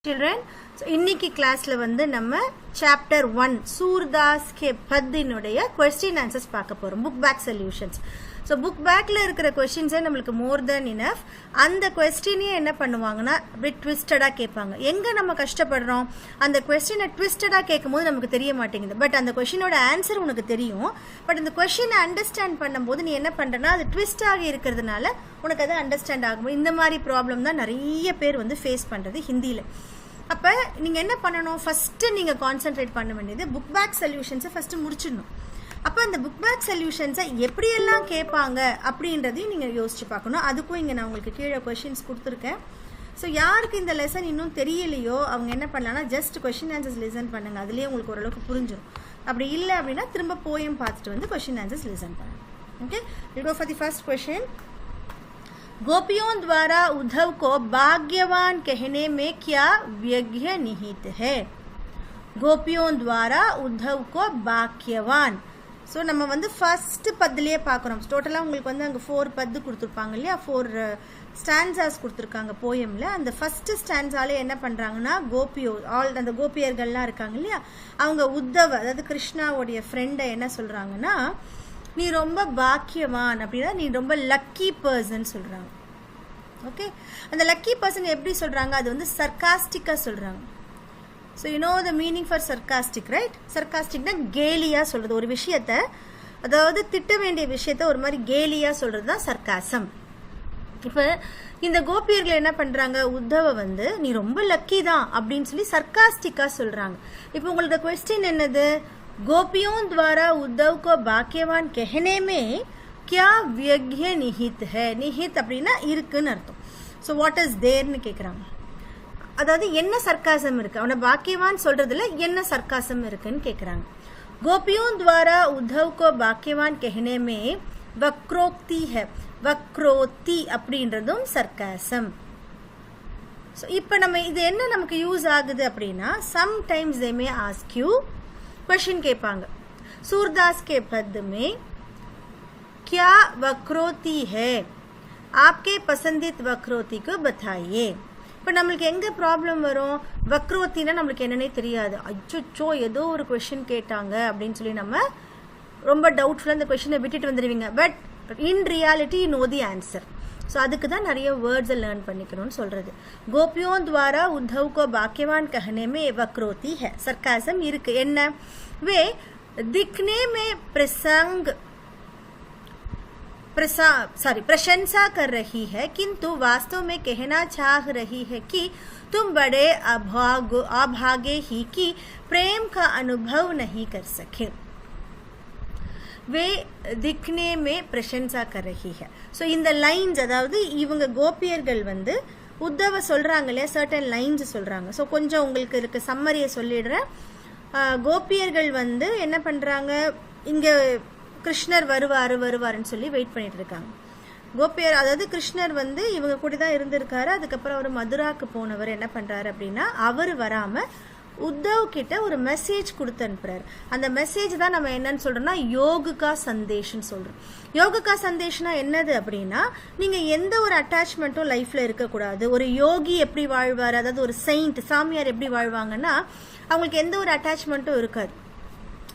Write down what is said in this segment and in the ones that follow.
Children, so இன்னைக்கு கிளாஸ்ல வந்து நம்ம சாப்டர் 1 சூர்தாஸ் கே பத்தினுடைய क्वेश्चन ஆன்சர்ஸ் பார்க்க போறோம். Book back solutions. So book பேக்ல இருக்கிற கொஸ்டின்ஸே நம்மளுக்கு மோர் தென் இனஃப். அந்த கொஸ்டினே என்ன பண்ணுவாங்கன்னா பிட் ட்விஸ்டடா கேட்பாங்க. எங்க நம்ம கஷ்டப்படுறோம், அந்த கொஸ்டினை ட்விஸ்டடா கேட்கும்போது நமக்கு தெரிய மாட்டேங்குது. பட் அந்த கொஸ்டினோட ஆன்சர் உனக்கு தெரியும். பட் அந்த கொஸ்டினை அண்டர்ஸ்டாண்ட் பண்ணும்போது நீ என்ன பண்றனா அது ட்விஸ்ட் ஆகி இருக்கிறதுனால உனக்கு அது அண்டர்ஸ்டாண்ட் ஆகும். இந்த மாதிரி ப்ராப்ளம் தான் நிறைய பேர் வந்து ஃபேஸ் பண்றது ஹிந்தியில. அப்போ நீங்கள் என்ன பண்ணணும், ஃபஸ்ட்டு நீங்கள் கான்சென்ட்ரேட் பண்ண வேண்டியது புக் பேக் சொல்யூஷன்ஸை ஃபஸ்ட்டு முடிச்சிடணும். அப்போ அந்த புக் பேக் சொல்யூஷன்ஸை எப்படியெல்லாம் கேட்பாங்க அப்படின்றதையும் நீங்கள் யோசிச்சு பார்க்கணும். அதுக்கும் இங்கே நான் உங்களுக்கு கீழே கொஷின்ஸ் கொடுத்துருக்கேன். ஸோ யாருக்கு இந்த லெசன் இன்னும் தெரியலையோ அவங்க என்ன பண்ணலாம்னா ஜஸ்ட் கொஷின் ஆன்சர்ஸ் லிசன் பண்ணுங்க. அதுலேயே உங்களுக்கு ஓரளவுக்கு புரிஞ்சிடும். அப்படி இல்லை அப்படின்னா திரும்ப போயம் பார்த்துட்டு வந்து கொஷின் ஆன்சர்ஸ் லிசன் பண்ணுங்க. Okay, will go for the first question. गोपियों द्वारा उद्धव को भाग्यवान कहने में क्या व्यग्य निहित है? गोपियों द्वारा उद्धव को भाग्यवान. ஸோ நம்ம வந்து ஃபர்ஸ்ட் பத்துலேயே பார்க்குறோம். டோட்டலாக உங்களுக்கு வந்து அங்கே 4 பத்து கொடுத்துருப்பாங்க இல்லையா, 4 ஸ்டான்ஸாஸ் கொடுத்துருக்காங்க போயமில். அந்த ஃபர்ஸ்ட் ஸ்டான்ஸாலே என்ன பண்ணுறாங்கன்னா கோபியோ அந்த கோபியர்கள்லாம் இருக்காங்க இல்லையா, அவங்க உத்தவ அதாவது கிருஷ்ணாவுடைய ஃப்ரெண்டை என்ன சொல்கிறாங்கன்னா நீ ரொம்ப பாக்கியவான் அப்படின்னா நீ ரொம்ப லக்கி பர்சன் சொல்றாங்க. ஓகே, அந்த லக்கி பர்சன் எப்படி சொல்றாங்க, அது வந்து சர்காஸ்டிக்கா சொல்றாங்க. So you know the meaning for sarcastic, right? சர்காஸ்டிக்னா கேலியா சொல்றது ஒரு விஷயத்த, அதாவது திட்ட வேண்டிய விஷயத்த ஒரு மாதிரி கேலியா சொல்றது தான் சர்காசம். இப்போ இந்த கோபியர்கள் என்ன பண்றாங்க, உத்தவ வந்து நீ ரொம்ப லக்கி தான் அப்படின்னு சொல்லி சர்காஸ்டிக்கா சொல்றாங்க. இப்போ உங்களுக்கு क्वेश्चन என்னது, गोपियों द्वारा उद्धव को भाग्यवान कहने में क्या व्यग्य निहित है? निहित அப்படின்னா இருக்குன்னு அர்த்தம். ஸோ வாட் இஸ் தேர்னு கேட்குறாங்க. அதாவது என்ன சர்க்காசம் இருக்கு, அவனை பாக்கியவான் சொல்றதுல என்ன சர்க்காசம் இருக்குன்னு கேட்குறாங்க. गोपियों द्वारा उद्धव को भाग्यवान कहने में वक्रोक्ति है. वक्रोक्ति அப்படின்றதும் சர்க்காசம். ஸோ இப்போ நம்ம இது என்ன நமக்கு யூஸ் ஆகுது அப்படின்னா sometimes they may ask you question கேட்பாங்க, सूरदास के पद में क्या वक्रोती है, आपके पसंदीद वक्रोती को बताइए. இப்போ நம்மளுக்கு எங்க ப்ராப்ளம் வரும், வக்ரோத்தினா நம்மளுக்கு என்னன்னே தெரியாது. அச்சோ ஏதோ ஒரு கொஸ்டின் கேட்டாங்க அப்படின்னு சொல்லி நம்ம ரொம்ப டவுட்ஃபுல்லாக அந்த கொஸ்டினை விட்டுட்டு வந்துடுவீங்க. But in reality you know the answer. So அதுக்கு தான் நிறைய வேர்ட்ஸை லேர்ன் பண்ணிக்கணும்னு சொல்றது. கோபியோं द्वारा उद्धव को भाग्यवान कहने में वक्रोती है. सरकासम இருக்கு. என்ன, वे दिखने में प्रशंसा कर रही है किंतु वास्तव में कहना चाह रही है कि तुम बड़े अभागे ही कि प्रेम का अनुभव नहीं कर सके. वे दिखने में प्रशंसा कर रही है. ஸோ இந்த லைன்ஸ் அதாவது இவங்க கோபியர்கள் வந்து உத்தவ சொல்றாங்க இல்லையா, சர்டன் லைன்ஸ் சொல்றாங்க. ஸோ கொஞ்சம் உங்களுக்கு இருக்க சம்மரியை சொல்லிடுறேன். கோபியர்கள் வந்து என்ன பண்றாங்க, இங்க கிருஷ்ணர் வருவாருன்னு சொல்லி வெயிட் பண்ணிட்டு இருக்காங்க. கோபியர் அதாவது கிருஷ்ணர் வந்து இவங்க கூட தான் இருந்திருக்காரு. அதுக்கப்புறம் அவர் மதுராக்கு போனவர் என்ன பண்றாரு அப்படின்னா அவர் வராம உத்தவ் கிட்ட ஒரு மெசேஜ் கொடுத்து அனுப்புறாரு. அந்த மெசேஜ் தான் நம்ம என்னன்னு சொல்றோம்னா யோகிகா சந்தேஷ்னு சொல்றோம். யோகிகா சந்தேஷ்னா என்னது அப்படின்னா நீங்க எந்த ஒரு அட்டாச்மெண்ட்டும் லைஃப்ல இருக்கக்கூடாது. ஒரு யோகி எப்படி வாழ்வார், அதாவது ஒரு செயின்ட் சாமியார் எப்படி வாழ்வாங்கன்னா அவங்களுக்கு எந்த ஒரு அட்டாச்மெண்ட்டும் இருக்காது.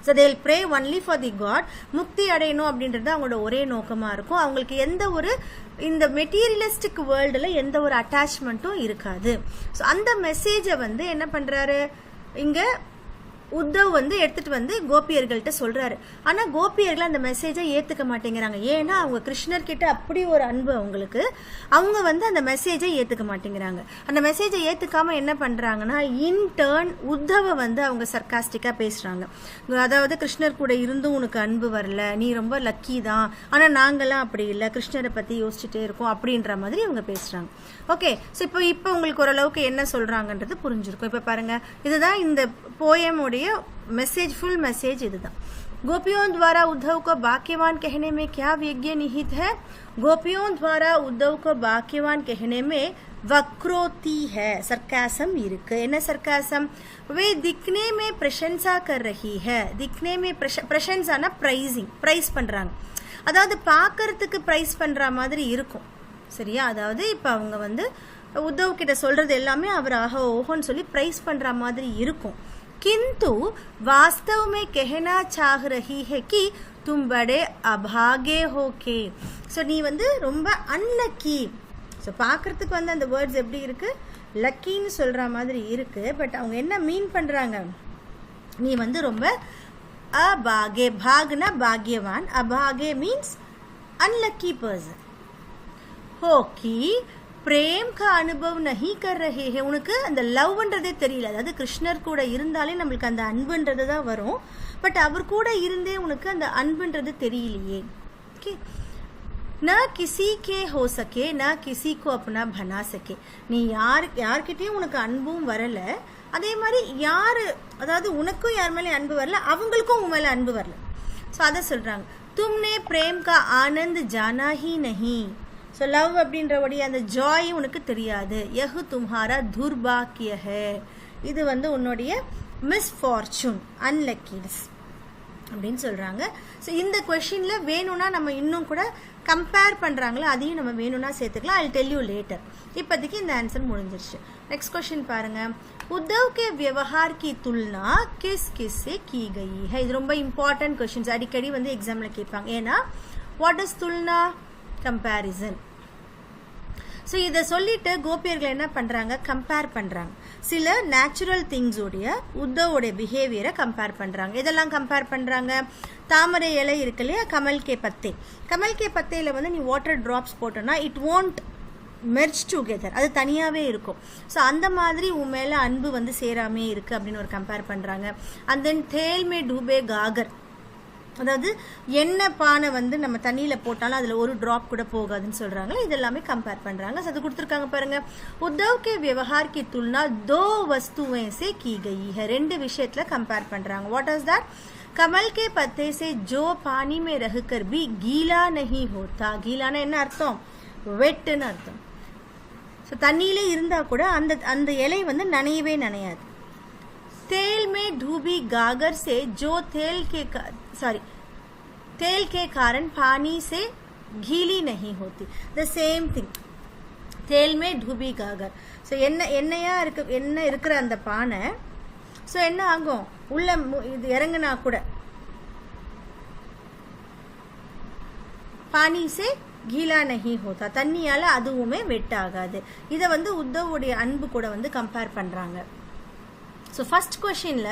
So they will pray only for the god. முக்தி அடையணும் அப்படின்றது அவங்களோட ஒரே நோக்கமாக இருக்கும். அவங்களுக்கு எந்த ஒரு இந்த மெட்டீரியலிஸ்டிக் வேர்ல்டில் எந்த ஒரு அட்டாச்மெண்ட்டும் இருக்காது. ஸோ அந்த மெசேஜை வந்து என்ன பண்ணுறாரு இங்கே உத்தவ் வந்து எடுத்துட்டு வந்து கோபியர்கள்ட்ட சொல்றாரு. ஆனா கோபியர்கள் அந்த மெசேஜை ஏத்துக்க மாட்டேங்கிறாங்க. ஏன்னா அவங்க கிருஷ்ணர் கிட்ட அப்படி ஒரு அன்பு அவங்களுக்கு, அவங்க வந்து அந்த மெசேஜை ஏத்துக்க மாட்டேங்கிறாங்க. அந்த மெசேஜை ஏத்துக்காம என்ன பண்றாங்கன்னா இன் டர்ன் உத்தவ வந்து அவங்க சர்காஸ்டிக்கா பேசுறாங்க. அதாவது கிருஷ்ணர் கூட இருந்தும் உனக்கு அன்பு வரல, நீ ரொம்ப லக்கி தான், ஆனா நாங்கெல்லாம் அப்படி இல்லை, கிருஷ்ணரை பத்தி யோசிச்சுட்டே இருக்கோம் அப்படின்ற மாதிரி அவங்க பேசுறாங்க. ஓகே, ஸோ இப்போ உங்களுக்கு ஓரளவுக்கு என்ன சொல்றாங்கன்றது புரிஞ்சிருக்கும். இப்போ பாருங்க, இதுதான் இந்த போயமுடைய मैसेज, फुल मैसेज இதுதான். गोपियों द्वारा उद्धव को भाग्यवान कहने में क्या व्यग्य निहित है? गोपियों द्वारा उद्धव को भाग्यवान कहने में वक्रोती है. सरकासम இருக்கு. என்ன सरकासम? वे दिखने में प्रशंसा कर रही है. दिखने में प्रशंसाனா प्राइसिंग, प्राइस பண்றாங்க. அதாவது பார்க்கிறதுக்கு பிரைஸ் பண்ற மாதிரி இருக்கும். சரியா? அதாவது இப்போ அவங்க வந்து உத்தவ் கிட்ட சொல்றது எல்லாமே அவர் ஆஹா ஓஹோன்னு சொல்லி பிரைஸ் பண்ற மாதிரி இருக்கும். किंतु वास्तव में कहना चाह रही है कि तुम बड़े अभागे हो के. ஸோ நீ வந்து ரொம்ப அன்லக்கி. ஸோ பார்க்கறதுக்கு வந்து அந்த வேர்ட்ஸ் எப்படி இருக்கு, லக்கின்னு சொல்ற மாதிரி இருக்கு. பட் அவங்க என்ன மீன் பண்றாங்க, நீ வந்து ரொம்ப அபாகே, பாக்னா பாக்யவான், அபாகே மீன்ஸ் अनलकी पर्सन हो कि प्रेम का अनुभव नहीं कर रहे हैं. உனக்கு அந்த லவ்ன்றதே தெரியல. அதாவது கிருஷ்ணர் கூட இருந்தாலே நம்மளுக்கு அந்த அன்புன்றது தான் வரும். பட் அவர் கூட இருந்தே உனக்கு அந்த அன்புன்றது தெரியலையே. ஓகே, न किसी के हो सके न किसी को अपना बना सके. நீ யார்கிட்டயும் உனக்கு அன்பும் வரல, அதே மாதிரி யாரு, அதாவது உனக்கும் யார் மேலே அன்பு வரல, அவங்களுக்கும் உன் மேலே அன்பு வரல. ஸோ அதை சொல்றாங்க, तुमने प्रेम का आनंद जाना ही नहीं. ஸோ லவ் அப்படின்றபடிய அந்த ஜாய் உனக்கு தெரியாது. யஹ் தும்ஹாரா துர்பாக்கிய ஹே, இது வந்து உன்னுடைய மிஸ்ஃபார்ச்சூன், அன்லக்கினஸ் அப்படின்னு சொல்றாங்க. ஸோ இந்த கொஸ்டின்ல வேணும்னா நம்ம இன்னும் கூட கம்பேர் பண்றாங்களா, அதையும் நம்ம வேணும்னா சேர்த்துக்கலாம். I tell you later. இப்போதைக்கு இந்த ஆன்சர் முடிஞ்சிருச்சு. நெக்ஸ்ட் क्वेश्चन பாருங்க, उद्धव के व्यवहार की तुलना किस किस से की गई है. இது ரொம்ப இம்பார்ட்டன்ட் क्वेश्चंस, அடிக்கடி வந்து எக்ஸாம்ல கேட்பாங்க. ஏன்னா வாட் இஸ் துல்னா, கம்பேரிசன். ஸோ இதை சொல்லிட்டு கோபியர்கள் என்ன பண்றாங்க, கம்பேர் பண்றாங்க. சில நேச்சுரல் திங்ஸோடைய உத்தவோடைய பிஹேவியரை கம்பேர் பண்றாங்க. இதெல்லாம் கம்பேர் பண்றாங்க. தாமரை இலை இருக்கு இல்லையா, கமல் கே பத்தே, கமல் கே பத்தேல வந்து நீ வாட்டர் டிராப்ஸ் போட்டோன்னா இட் won't மெர்ஜ் டுகெதர், அது தனியாகவே இருக்கும். ஸோ அந்த மாதிரி உன் மேலே அன்பு வந்து சேராமே இருக்கு அப்படின்னு ஒரு கம்பேர் பண்ணுறாங்க. அண்ட் தென் தேல் மே டூபே காகர், அதாவது எண்ணெய் பானை வந்து நம்ம தண்ணியில் போட்டாலும் அதில் ஒரு ட்ராப் கூட போகாதுன்னு சொல்கிறாங்களே, இதெல்லாமே கம்பேர் பண்ணுறாங்க. ஸோ அது கொடுத்துருக்காங்க பாருங்க, உத்தவ் கே விவகார் கி துல்னா தோ வஸ்துவே சே கி கயி ஹை. ரெண்டு விஷயத்தில் கம்பேர் பண்ணுறாங்க. What is that, Kamal K பத்தே சே ஜோ பானி மே ரஹ்கர் பி கீலா நஹி ஹோத்தா. கீலானா என்ன அர்த்தம், வெட்டுன்னு அர்த்தம். ஸோ தண்ணியிலே இருந்தால் கூட அந்த அந்த இலை வந்து நனையவே நனையாது. तेल में डूबी गागर से जो तेल के कारण पानी से गीली नहीं होती. द सेम थिंग, तेल में डूबी गागर. ஸோ எண்ணெயா இருக்கிற அந்த பானை, ஸோ என்ன ஆகும், உள்ள இது இறங்குனா கூட பானி சே கீலா நஹி ஹோதா, தண்ணியால அதுவுமே வெட்டாகாது. இதை வந்து உத்தவுடைய அன்பு கூட வந்து கம்பேர் பண்றாங்க. So first questionல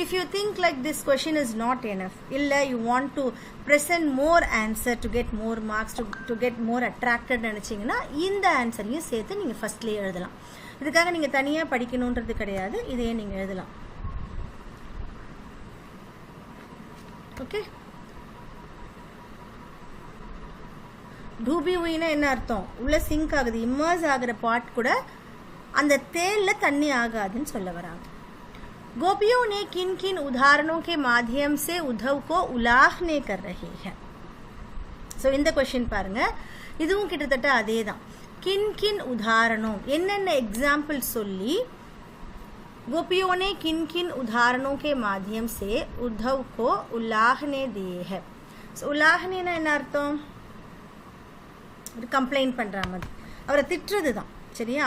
if you think like this question is not enough, illa you want to present more answer to get more marks, to get more attracted நினைச்சீங்கன்னா இந்த ஆன்சரையும் சேர்த்து நீங்க ஃபர்ஸ்ட்லயே எழுதலாம். இதுக்காக நீங்க தனியா படிக்கணும்ன்றது கிடையாது, இதையே நீங்க எழுதலாம். ஓகே, டூபி உயினா என்ன அர்த்தம், உள்ள சிங்க் ஆகுது, இம்மர்ஸ் ஆகுற பாட் கூட அந்த தேல்ல தண்ணி ஆகாதுன்னு சொல்ல வராங்க. गोपियों ने किन किन उदाहरणों के माध्यम से उद्धव को उलाहने कर रहे हैं. ஸோ இந்த கொஸ்டின் பாருங்க, இதுவும் கிட்டத்தட்ட அதே தான். கின் கின் உதாரணம், என்னென்ன எக்ஸாம்பிள் சொல்லி गोपियों ने किन किन उदाहरणों के माध्यम से उद्धव को उलाहने दिए हैं. ஸோ உலாஹ்னேனா என்ன அர்த்தம், கம்ப்ளைண்ட் பண்ற மாதிரி, அவரை திட்டுறது தான். சரியா,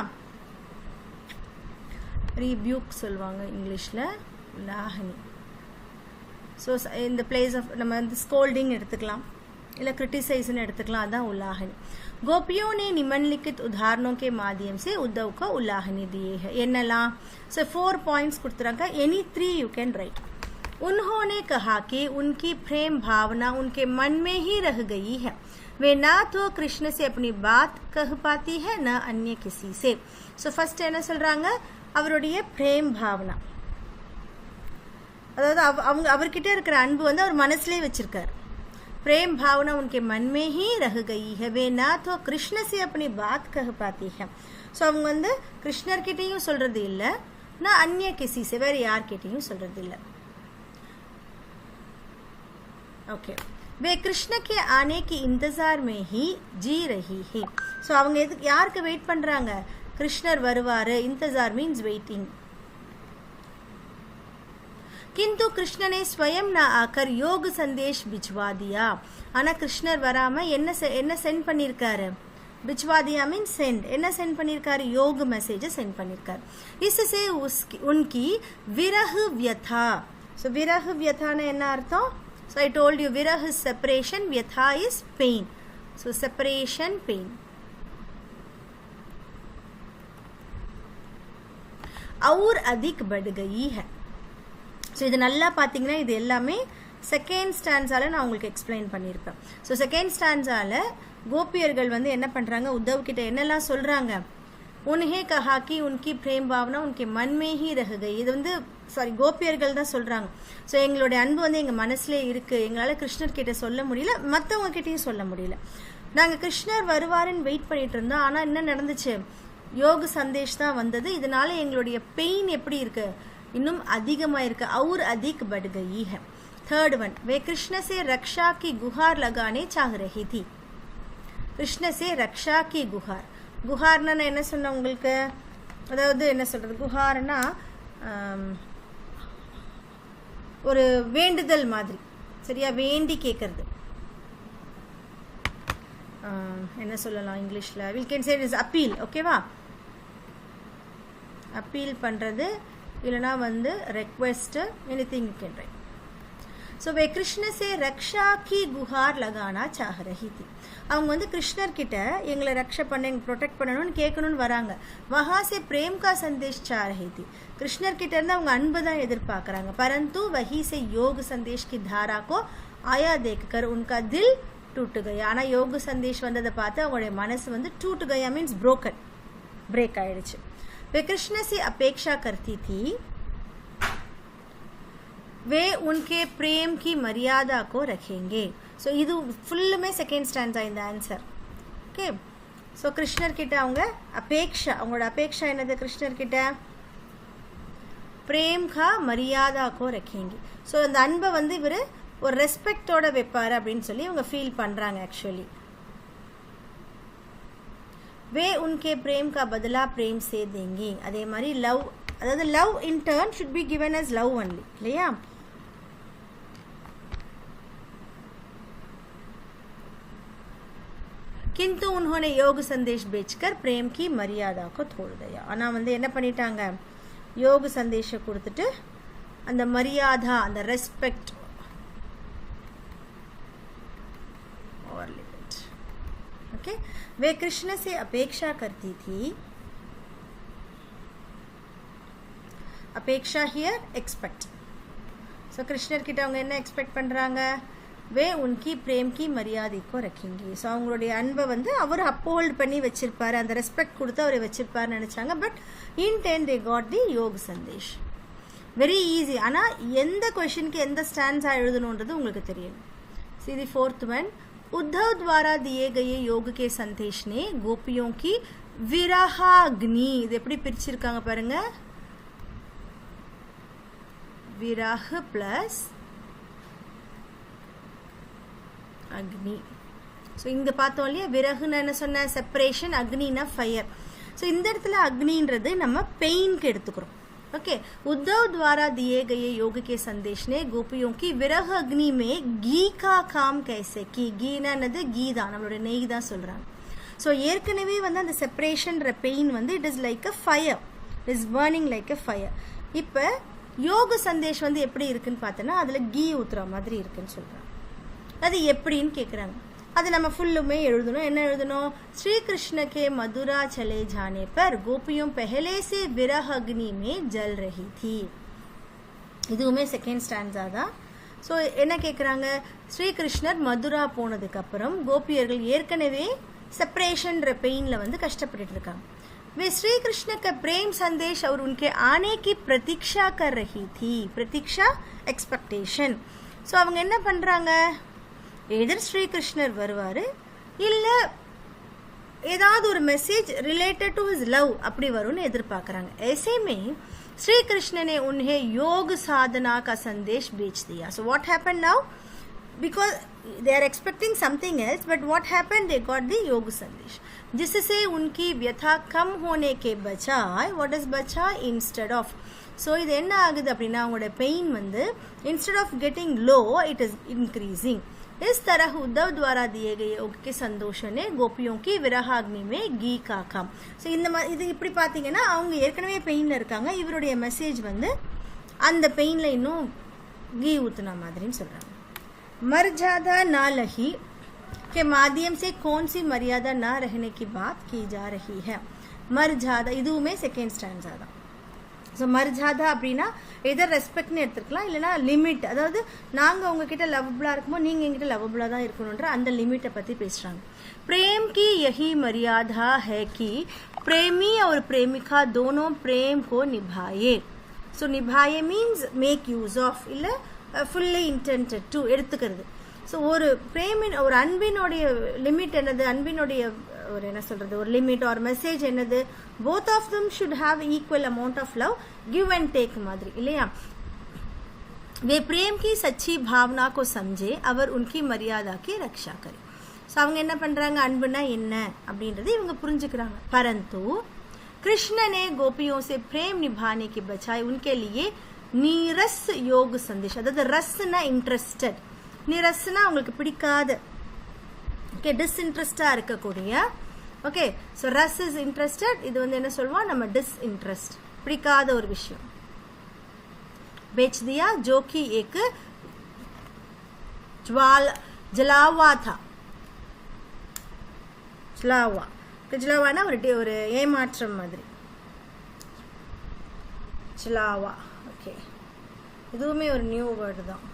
ரிபியூக் சொல்லுவாங்க இங்கிலீஷில், லாஹனி. ஸோ இந்த பிளேஸ் ஆஃப் நம்ம வந்து ஸ்கோல்டிங் எடுத்துக்கலாம், இல்லை கிரிட்டிசைஸ்ன்னு எடுத்துக்கலாம், அதுதான் உல்லாஹனி. गोपियों ने निम्नलिखित उदाहरणों के माध्यम से उद्धव को उल्लाहनी दिए हैं. என்னெல்லாம், ஸோ 4 பாயிண்ட்ஸ் கொடுத்துறாங்க. Any 3 you can write. उन्होंने कहा कि उनकी प्रेम भावना उनके मन में ही रह गई है. वे ना तो कृष्ण से अपनी बात कह पाती है न अन्य किसी से. ஸோ ஃபர்ஸ்ட் என்ன சொல்றாங்க, அவருடைய பிரேம் பாவனா, அதாவது அவர்கிட்ட இருக்கிற அன்பு வந்து அவர் மனசுலேயே வச்சிருக்காரு. प्रेम भावना उनके मन में ही रह गई है. वे ना तो कृष्ण से अपनी बात कह पाती है. ஸோ அவங்க வந்து கிருஷ்ணர் கிட்டையும் சொல்றது இல்லை, நான் அந்நிய கிசி से வேற யார்கிட்டையும் சொல்றது இல்லை. ஓகே, वे कृष्ण के आने की इंतजार में ही जी रही है. ஸோ அவங்க எதுக்கு யாருக்கு வெயிட் பண்றாங்க, கிருஷ்ணர் வருவாரு. इंतजार मीन्स वेटिंग. किंतु कृष्ण ने स्वयं न आकर योग संदेश भिजवा दिया. ஆனா கிருஷ்ணர் வராம என்ன சென்ட் பண்ணிருக்காரு, भिजवा दिया मीन सेंड என்ன சென்ட் பண்ணிருக்காரு योग மெசேஜ் சென்ட் பண்ணிருக்காரு इससे उनकी विरह व्यथा so विरह व्यथा னா என்ன அர்த்தம் so I told you विरह is separation व्यथा is pain so separation pain और अधिक बढ़ गई है so இது நல்லா பாத்தீங்கன்னா இது எல்லாமே செகண்ட் ஸ்டான்ஸால நான் உங்களுக்கு எக்ஸ்பிளைன் பண்ணிருப்பேன் so செகண்ட் ஸ்டான்ஸால கோபியர்கள் வந்து என்ன பண்றாங்க உத்தவ் கிட்ட என்னெல்லாம் சொல்றாங்க उन्हें कहा कि उनकी प्रेम भावना उनके मन में ही रह गई இது வந்து சாரி கோபியர்கள் தான் சொல்றாங்க சோ எங்களுடைய அன்பு வந்து எங்க மனசுல இருக்கு எங்களால கிருஷ்ணர் கிட்ட சொல்ல முடியல மத்தவங்க கிட்டயும் சொல்ல முடியல நாங்க கிருஷ்ணர் வருவாருன்னு வெயிட் பண்ணிட்டு இருந்தோம் ஆனா என்ன நடந்துச்சு योग சந்தேஷ் தான் வந்தது இதனால எங்களுடைய பெயின் எப்படி இருக்கு இன்னும் அதிகமா இருக்கு और अधिक बढ़ गई है थर्ड वन वे कृष्ण से रक्षा की गुहार लगाने चाह रही थी कृष्ण से रक्षा की गुहार गुहारना நான் என்ன சொன்னேன் உங்களுக்கு அதாவது என்ன சொல்றது குஹார்னா ஒரு வேண்டுதல் மாதிரி சரியா வேண்டி கேக்குறது என்ன சொல்லலாம் இங்கிலீஷ்ல we can say it is appeal ஓகேவா அப்பீல் பண்றது இல்லனா வந்து request anything you can write so वे कृष्ण से रक्षा की गुहार लगाना चाह रही थी அவங்க வந்து கிருஷ்ணர் கிட்ட எங்களை ரக்ஷா பண்ண ப்ரொடெக்ட் பண்ணனும்னு கேட்கணும்னு வராங்க वहां से प्रेम का संदेश चाह रही थी கிருஷ்ணர் கிட்ட இருந்து அவங்க அன்பு தான் எதிர்பார்க்கறாங்க परंतु वही से योग संदेश की धारा को आया देखकर उनका दिल टूट गया ஆனா योग संदेश வந்தத பார்த்து அவங்களுடைய மனசு வந்து टूट गया means broken break ஆயிடுச்சு वे कृष्ण से अपेक्षा करती थी वे उनके प्रेम की मर्यादा को रखेंगे सो இது फुल में सेकंड स्टैंजा இந்த आंसर ओके सो கிருஷ்ணர் கிட்ட அவங்க அபேக்ஷா அவங்களோட அபேக்ஷா என்னது கிருஷ்ணர் கிட்ட प्रेम का मर्यादा को रखेंगे सो அந்த அன்பை வந்து இவரு ஒரு ரெஸ்பெக்ட்டோட வைப்பாரு அப்படினு சொல்லி அவங்க ஃபீல் பண்றாங்க एक्चुअली वे उनके प्रेम का बदला प्रेम से देंगे அதே மாதிரி लव அதாவது love in turn should be given as love only இல்லையா किंतु उन्होंने योग संदेश बेचकर प्रेम की मर्यादा को तोड़ दिया ஆனா வந்து என்ன பண்ணிட்டாங்க योग संदेश கொடுத்துட்டு அந்த மரியாதை அந்த ரெஸ்பெக்ட் और लिमिट ओके वे कृष्ण से अपेक्षा करती थी अपेक्षा हियर एक्सपेक्ट सो कृष्णर கிட்ட அவங்க என்ன எக்ஸ்பெக்ட் பண்றாங்க वे उनकी प्रेम की मर्यादा को रखेंगे सो அவங்களுடைய அன்பை வந்து அவர் அப்போல்ட் பண்ணி வச்சிருப்பாரு அந்த ரெஸ்பெக்ட் கொடுத்து அவரை வச்சிருப்பாரு நினைச்சாங்க but in 10 they got the योग संदेश very easy ஆனா எந்த क्वेश्चनக்கு எந்த ஸ்டான்ஸா எழுதணும்ன்றது உங்களுக்கு தெரியும் see the fourth one Uddhav द्वारा दिए गए योग के संदेश ने गोपियों की विरहाग्नि இது எப்படி பிரிச்சிருக்காங்க பாருங்க विरह प्लस अग्नि सो இங்க பார்த்தோம் இல்லையா விரஹ்னா என்ன சொன்ன செப்பரேஷன் அக்னினா ஃபயர் சோ இந்த இடத்துல அக்னின்றது நம்ம பெயின்க்கு எடுத்துக்கிறோம் ओके उद्धव द्वारा दिए गए योग के संदेश ने गोपियों की विरह अग्नि में घी का काम कैसे की घीना என்னது घी தான் நம்மளோட நெய் தான் சொல்றாங்க சோ ஏற்கனவே வந்து அந்த செப்பரேஷன்ன்ற பெயின் வந்து it is like a fire it is burning like a fire இப்போ योग संदेश வந்து எப்படி இருக்குன்னு பார்த்தனா அதுல घी ஊத்துற மாதிரி இருக்குன்னு சொல்றாங்க அது எப்படின்னு கேக்குறாங்க அது நம்ம ஃபுல்லுமே எழுதணும் என்ன எழுதணும் श्री कृष्ण के मधुरा चले जाने पर गोपियों पहले से विरह अग्नि में जल रही थी இதுவுமே செகண்ட் ஸ்டான்ஸா தான் சோ என்ன கேக்குறாங்க श्री कृष्णர் மதுரா போனதுக்கு அப்புறம் கோபியர்கள் ஏற்கனவே செப்பரேஷன்ன்ற பெயின்ல வந்து கஷ்டப்பட்டுட்டு இருக்காங்க वे श्री कृष्ण का प्रेम संदेश और उनके आने की प्रतीक्षा कर रही थी प्रतीक्षा एक्सपेक्टेशन सो அவங்க என்ன பண்றாங்க either श्री कृष्णर வருவாரு இல்ல ஏதாவது ஒரு message related to his love அப்படி வரும்னு எதிர்பார்க்கறாங்க ऐसे में श्री कृष्ण ने उन्हें योग साधना का संदेश भेज दिया so what happened now because they are expecting something else but what happened they got the योग संदेश जिससे उनकी व्यथा कम होने के बजाय what is बचा instead of so இது என்ன ஆகுது அப்படினா அவங்களோட பெயின் வந்து instead of getting low it is increasing इस तरह उद्धव द्वारा दिए गए योग के संतोष ने गोपियों की विरहाग्नि में घी का काम. ஸோ இந்த இது இப்படி பார்த்தீங்கன்னா அவங்க ஏற்கனவே பெயினில் இருக்காங்க, இவருடைய மெசேஜ் வந்து அந்த பெயினில் இன்னும் घी ஊத்துன மாதிரின்னு சொல்கிறாங்க. मर्यादा ना लही के माध्यम से कौन सी मर्यादा ना रहने की बात की जा रही है. मर्यादा இதுவுமே செகண்ட் ஸ்டான்ஸா தான். ஸோ மர்ஜாதா அப்படின்னா எதர் ரெஸ்பெக்ட்னு எடுத்துக்கலாம், இல்லைனா லிமிட். அதாவது நாங்கள் உங்ககிட்ட லவபுளாக இருக்கும்போது நீங்கள் எங்கிட்ட லவபுளாக தான் இருக்கணுன்ற அந்த லிமிட்டை பற்றி பேசுகிறாங்க. प्रेम की यही मर्यादा है कि प्रेमी और प्रेमिका दोनों प्रेम को निभाए. ஸோ நிபாயே மீன்ஸ் மேக் யூஸ் ஆஃப், இல்லை ஃபுல்லி இன்டென்டட் டு எடுத்துக்கிறது. ஸோ ஒரு பிரேமின் ஒரு அன்பினுடைய லிமிட் என்னது, அன்பினுடைய ஒரு என்ன சொல்றது ஒரு லிமிட் ஒரு மெசேஜ் என்னது, both of them should have equal amount of love, give and take மாதிரி இல்லையா. वे प्रेम की सच्ची भावना को समझे அவர் उनकी मर्यादा की रक्षा करे. ஸோ அவங்க என்ன பண்றாங்க, அன்புனா என்ன அப்படின்றது இவங்க புரிஞ்சுக்கிறாங்க. परंतु कृष्ण ने गोपियों से प्रेम निभाने की बजाय उनके लिए नीरस योग संदेश, அதாவது ரஸ்னா இன்ட்ரெஸ்டட், நிரஸ்னா உங்களுக்கு பிடிக்காத, ஓகே டிஸ்இன்ட்ரெஸ்டா இருக்கக்கூடிய, ஓகே ஸோ ரஸ் இஸ் இன்ட்ரெஸ்டட், இது வந்து என்ன சொல்லுவோம் நம்ம டிஸ்இன்ட்ரெஸ்ட், பிடிக்காத ஒரு விஷயம். बेच दिया जो कि एक जलावा था. ஜலாவானா ஒரு ஏமாற்றம் மாதிரி. ஜலாவா, ஓகே இதுவுமே ஒரு நியூ வேர்டு தான்.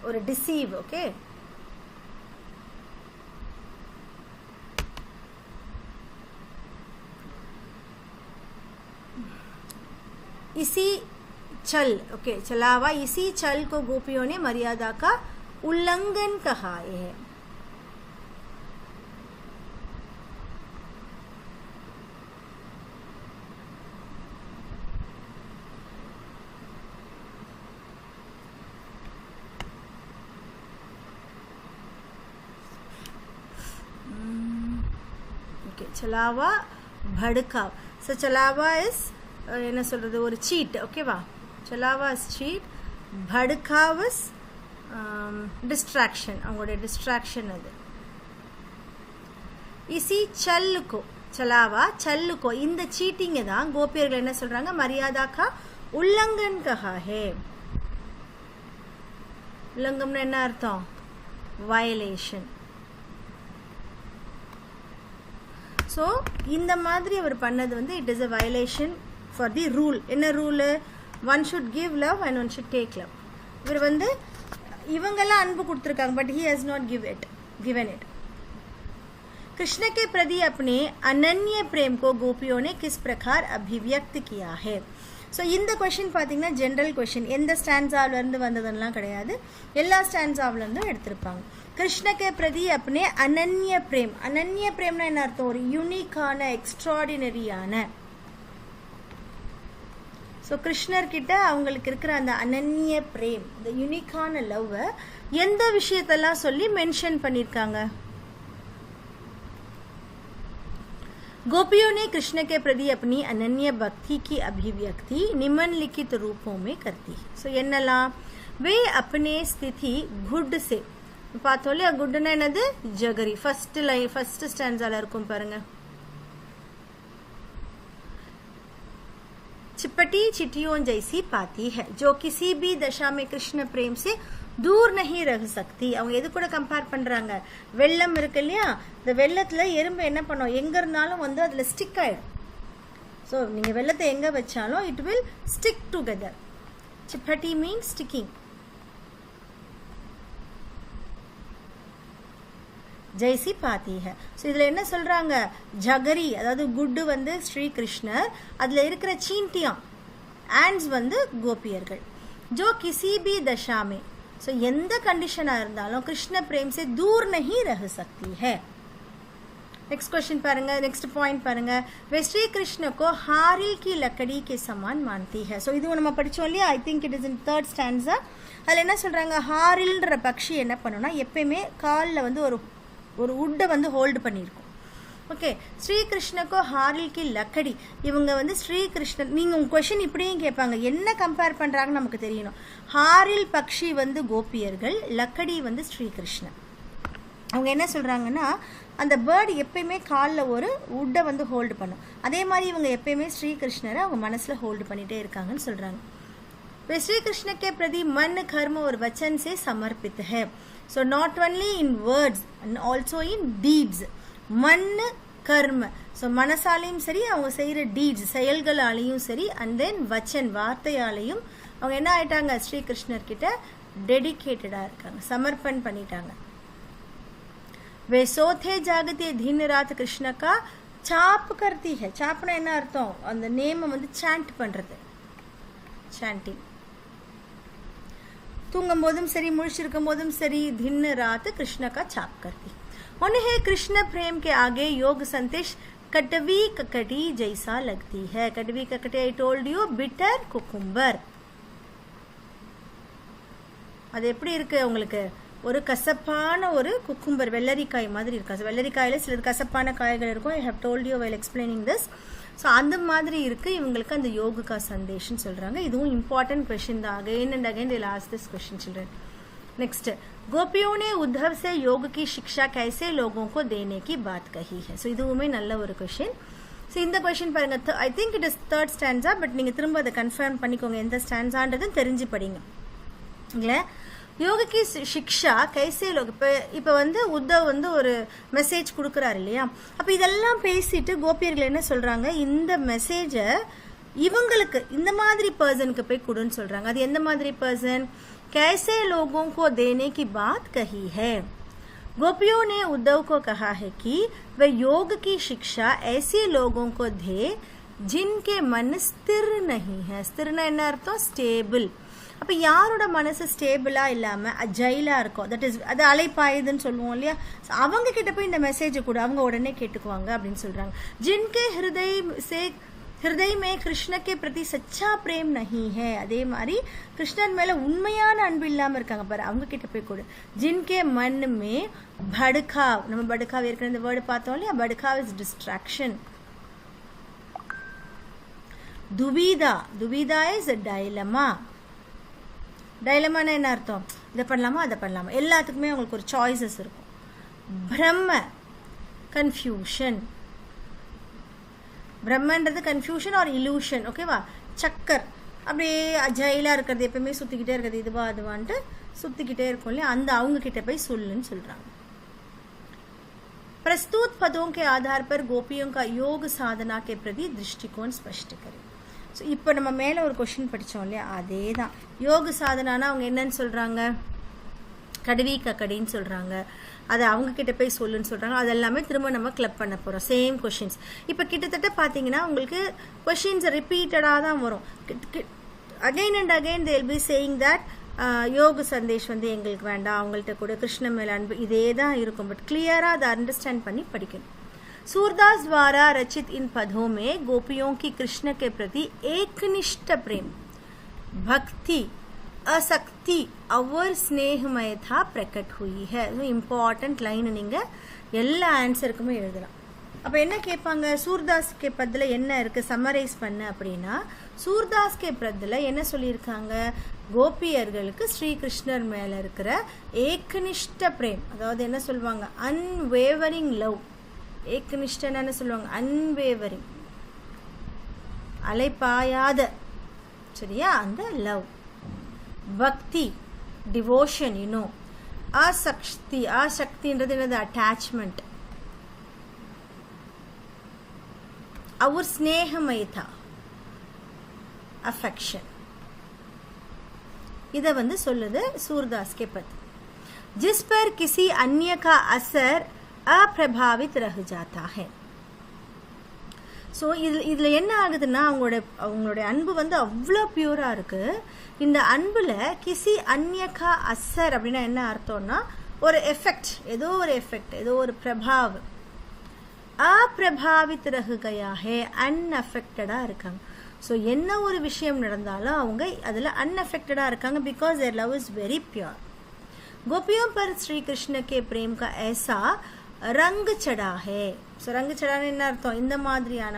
ஒரு डिसीव, ओके इसी चल, ओके चलावा, इसी चल को गोपियों ने मर्यादा का उल्लंघन कहा है. चलावा भड़काव. ஸோ चलावा இஸ் என்ன சொல்கிறது ஒரு சீட், ஓகேவா. चलावा இஸ் சீட், भड़काव இஸ் டிஸ்ட்ராக்ஷன், அவங்களுடைய டிஸ்ட்ராக்ஷன் அது. இசி சல்லுக்கோ, चलावा சல்லுக்கோ, இந்த சீட்டிங்கை தான் கோபியர்கள் என்ன சொல்கிறாங்க, மரியாதா கா உல்லங்கன் கஹா ஹே. உல்லங்கம்னா என்ன அர்த்தம், வயலேஷன். ஸோ இந்த மாதிரி அவர் பண்ணது வந்து it is a violation for the rule. என்ன rule, one should give love and one should take love. இவர் வந்து இவங்கெல்லாம் அன்பு கொடுத்துருக்காங்க, but he has not given it. Krishna के प्रति अपने अनन्य प्रेम को गोपियों ने किस प्रकार अभिव्यक्त किया है. ஸோ இந்த கொஷின் பார்த்தீங்கன்னா ஜென்ரல் கொஷின், எந்த ஸ்டான்ஸாவிலேருந்து வந்ததுன்னெலாம் கிடையாது, எல்லா ஸ்டான்ஸாவிலேருந்தும் எடுத்திருப்பாங்க. கிருஷ்ணகே பிரதி அப்னே அனன்ய பிரேம். அனன்ய பிரேம்னா என்ன அர்த்தம், ஒரு யூனிக்கான எக்ஸ்ட்ராடினரியான. ஸோ கிருஷ்ணர்கிட்ட அவங்களுக்கு இருக்கிற அந்த அனன்ய பிரேம், இந்த யூனிக்கான லவ்வை எந்த விஷயத்தெல்லாம் சொல்லி மென்ஷன் பண்ணியிருக்காங்க. गोपियों ने कृष्ण के प्रति अपनी अनन्य भक्ति की अभिव्यक्ति निम्नलिखित रूपों में करती है. सो என்னலாம், वे अपने स्थिति गुड से பார்த்தோம் இல்லையா, குட்னா என்னது ஜகரி. ஃபர்ஸ்ட் லைன் ஃபர்ஸ்ட் ஸ்டான்ஸால இருக்கும் பாருங்க. चिपटी चिट्टियों जैसी पाती है जो किसी भी दशा में कृष्ण प्रेम से दूर नहीं रह सकती. அவங்க எது கூட கம்பேர் பண்றாங்க, வெள்ளம் இருக்கு இல்லையா, இந்த வெள்ளத்துல எறும்பு என்ன பண்ணும், எங்க இருந்தாலும் வந்து அதுல ஸ்டிக் ஆயிடும். ஸோ நீங்க வெள்ளத்தை எங்க வச்சாலும் இட் வில் ஸ்டிக் டுகெதர். चिपटी மீன்ஸ் ஸ்டிக்கிங். ஜெய்சி பாத்தி ஹை. ஸோ இதில் என்ன சொல்கிறாங்க, ஜகரி அதாவது குட்டு வந்து ஸ்ரீ கிருஷ்ணர், அதில் இருக்கிற சீண்டியா ஆண்ட்ஸ் வந்து கோபியர்கள். ஜோ கிசி பி தஷாமே, ஸோ எந்த கண்டிஷனாக இருந்தாலும் கிருஷ்ண பிரேம் சே தூர் நஹி ரஹ சக்தி ஹை. नेक्स्ट क्वेश्चन பாருங்க, नेक्स्ट पॉइंट பாருங்க. वे श्री कृष्ण को हारिल की लकड़ी के समान मानती है. ஸோ இது நம்ம படித்தோம் இல்லையா, I think it is in third stanza. அதில் என்ன சொல்கிறாங்க, ஹாரில்ன்ற பக்ஷி என்ன பண்ணுன்னா எப்பயுமே காலில் வந்து ஒரு உட்டை வந்து ஹோல்டு பண்ணியிருக்கும். ஓகே, ஸ்ரீகிருஷ்ணக்கோ ஹாரில் கி லக்கடி. இவங்க வந்து ஸ்ரீகிருஷ்ணன், நீங்கள் உங்கள் கொஷின் இப்படியும் கேட்பாங்க, என்ன கம்பேர் பண்ணுறாங்கன்னு நமக்கு தெரியணும். ஹாரில் பக்ஷி வந்து கோபியர்கள், லக்கடி வந்து ஸ்ரீகிருஷ்ணன். அவங்க என்ன சொல்கிறாங்கன்னா, அந்த பேர்டு எப்பயுமே காலில் ஒரு உட்டை வந்து ஹோல்டு பண்ணும். அதே மாதிரி இவங்க எப்பயுமே ஸ்ரீகிருஷ்ணரை அவங்க மனசில் ஹோல்டு பண்ணிகிட்டே இருக்காங்கன்னு சொல்கிறாங்க. वे श्री कृष्ण के प्रति मन कर्म और वचन से समर्पित है. So not only in words and also in deeds. मन कर्म, so மனசாலையும் சரி, அவங்க செய்கிற டீட்ஸ் செயல்களாலையும் சரி, அண்ட் தென் வச்சன் வார்த்தையாலையும் அவங்க என்ன ஆயிட்டாங்க, ஸ்ரீகிருஷ்ணர் கிட்ட டெடிகேட்டடாக இருக்காங்க, சமர்ப்பண் பண்ணிட்டாங்க. वे सोते जागते दिन रात कृष्ण का चाप करती है. चापना என்ன அர்த்தம், அந்த நேமை வந்து சாண்ட் பண்ணுறது, சாண்டிங். தூங்கும் போதும் சரி, முழிச்சிருக்கும் போதும் சரி, दिन रात कृष्ण का चाप करती. उन्हें कृष्ण प्रेम के आगे योग संदेश कटवी ककड़ी जैसा लगती है. कटवी ककड़ी I told you, bitter cucumber. அது எப்படி இருக்கு உங்களுக்கு, ஒரு கசப்பான ஒரு குக்கும்பர், வெள்ளரிக்காய் மாதிரி இருக்கு. வெள்ளரிக்காயில் சில கசப்பான காய்கள் இருக்கும். I have told you while explaining this. So அந்த மாதிரி இருக்கு இவங்களுக்கு அந்த யோகுகா சந்தேஷன் சொல்றாங்க. இதுவும் இம்பார்ட்டன்ட் கொஸ்டின் தான். Again and again they'll ask this question children. Next, गोपियों ने उद्धव से योग की शिक्षा कैसे लोगों को देने की बात कही है. ஸோ இதுவுமே நல்ல ஒரு கொஸ்டின். ஸோ இந்த கொஸ்டின் பாருங்க, I think it is third stanza, but நீங்க திரும்ப அதை கன்ஃபார்ம் பண்ணிக்கோங்க எந்த ஸ்டான்ஸான்றதும் தெரிஞ்சு படிங்க. இல்லை, யோக கி சிக்ஷா கைசே லோக். இப்போ வந்து உத்தவ் வந்து ஒரு மெசேஜ் கொடுக்குறாரு இல்லையா, அப்போ இதெல்லாம் பேசிட்டு கோபியர்கள் என்ன சொல்கிறாங்க, இந்த மெசேஜை இவங்களுக்கு இந்த மாதிரி பர்சனுக்கு போய் கொடுன்னு சொல்கிறாங்க. அது எந்த மாதிரி பர்சன், कैसे लोगों को देने की बात कही है. गोपियों ने उद्धव को कहा है कि वे योग की शिक्षा ऐसे लोगों को दे जिनके मन स्थिर नहीं है. स्थिरना என்ன அர்த்தம், ஸ்டேபிள். அப்போ யாரோட மனசு ஸ்டேபிளாக இல்லாமல் அஜைலாக இருக்கும், தட் இஸ் அது அலைப்பாயுதுன்னு சொல்லுவோம் இல்லையா, அவங்க கிட்ட போய் இந்த மெசேஜை கூட அவங்க உடனே கேட்டுக்குவாங்க அப்படின்னு சொல்கிறாங்க. ஜின்கே ஹிருதய் மே கிருஷ்ண கே பிரதி சச்சா பிரேம் நஹி ஹே. அதே மாதிரி கிருஷ்ணன் மேலே உண்மையான அன்பு இல்லாமல் இருக்காங்க பாரு, அவங்க கிட்ட போய் கொடு. ஜின்கே மன் மே படுகாவ், நம்ம படுகாவ் ஏற்கனவே இந்த வேர்டு பார்த்தோம் இல்லையா, படுகாவ் இஸ் டிஸ்ட்ராக்ஷன். துவிதா, துவிதா இஸ் டைலமா. டைலமான என்ன அர்த்தம், இதை பண்ணலாமா அதை பண்ணலாமா, எல்லாத்துக்குமே அவங்களுக்கு ஒரு சாய்ஸஸ் இருக்கும். பிரம்ம, கன்ஃபியூஷன். பிரம்மன்றது கன்ஃபியூஷன் ஆர் இலூஷன், ஓகேவா. சக்கர், அப்படியே அஜைலாக இருக்கிறது, எப்பவுமே சுற்றிக்கிட்டே இருக்கிறது, இதுவா அதுவான்ட்டு சுற்றிக்கிட்டே இருக்கும் இல்லையா, அந்த அவங்க கிட்ட போய் சொல்லுன்னு சொல்கிறாங்க. प्रस्तुत पदों के आधार पर गोपियों का योग साधना के प्रति दृष्टिकोण स्पष्ट करें. ஸோ இப்போ நம்ம மேலே ஒரு கொஷின் படித்தோம் இல்லையா, அதே தான். யோக சாதனானா அவங்க என்னன்னு சொல்கிறாங்க, கடவி கக்கடின்னு சொல்கிறாங்க, அதை அவங்கக்கிட்ட போய் சொல்லுன்னு சொல்கிறாங்க. அது எல்லாமே திரும்ப நம்ம கிளப் பண்ண போகிறோம், சேம் கொஷின்ஸ். இப்போ கிட்டத்தட்ட பார்த்தீங்கன்னா உங்களுக்கு கொஷின்ஸ் ரிப்பீட்டடாக தான் வரும். Again and again they will be saying that யோக சந்தேஷ் வந்து எங்களுக்கு வேண்டாம், அவங்கள்ட்ட கூட கிருஷ்ண மேல அன்பு, இதே தான் இருக்கும். பட் கிளியராக அதை அண்டர்ஸ்டாண்ட் பண்ணி படிக்கணும். सूरदास द्वारा रचित इन पदों में गोपियों की कृष्ण के प्रति एकनिष्ठ प्रेम, भक्ति, असक्ति और स्नेहमयता प्रकट हुई है. इम्पॉर्टेंट लाइन நீங்க எல்லா ஆன்சருக்குமே எழுதலாம். அப்போ என்ன கேட்பாங்க, சூர்தாஸ் கே பத்தில் என்ன இருக்குது சம்மரைஸ் பண்ண அப்படின்னா, சூர்தாஸ் கே பத்தில் என்ன சொல்லியிருக்காங்க, கோபியர்களுக்கு ஸ்ரீகிருஷ்ணர் மேலே இருக்கிற ஏகனிஷ்ட பிரேம், அதாவது என்ன சொல்லுவாங்க, அன்வேவரிங் லவ். ஏகனிஷ்டன் என்ன சொல்லுவாங்க, அன்வேவரிங், அலைப்பாயாத, சரியா, அந்த லவ். பக்தி, டிவோஷன், யூனோ. ஆசக்தி, ஆசக்தின்றது என்னது, அட்டாச்மெண்ட். और स्नेहमयता, अफेक्शन. इधे वंदु सोल्लुदु सूरदास के पद, जिस पर किसी अन्य का असर अप्रभावित रह जाता है. ஸோ இதில் என்ன ஆகுதுன்னா, அவங்களோட அன்பு வந்து அவ்வளோ பியூராக இருக்குது. இந்த அன்பில் கிசி அந்யகா அசர் அப்படின்னா என்ன அர்த்தம்னா, ஒரு எஃபெக்ட், ஏதோ ஒரு எஃபெக்ட், ஏதோ ஒரு பிரபாவ். அப்பிரபாவித் ரஹ் கயா ஹே, அன்அஃபெக்டடாக இருக்காங்க. ஸோ என்ன ஒரு விஷயம் நடந்தாலும் அவங்க அதில் அன்அஃபெக்டடாக இருக்காங்க, because their love is very pure. गोपियों पर श्री कृष्ण के प्रेम का ऐसा रंग चढ़ा है. ஸோ ரங்கு சடான்னு என்ன அர்த்தம்? இந்த மாதிரியான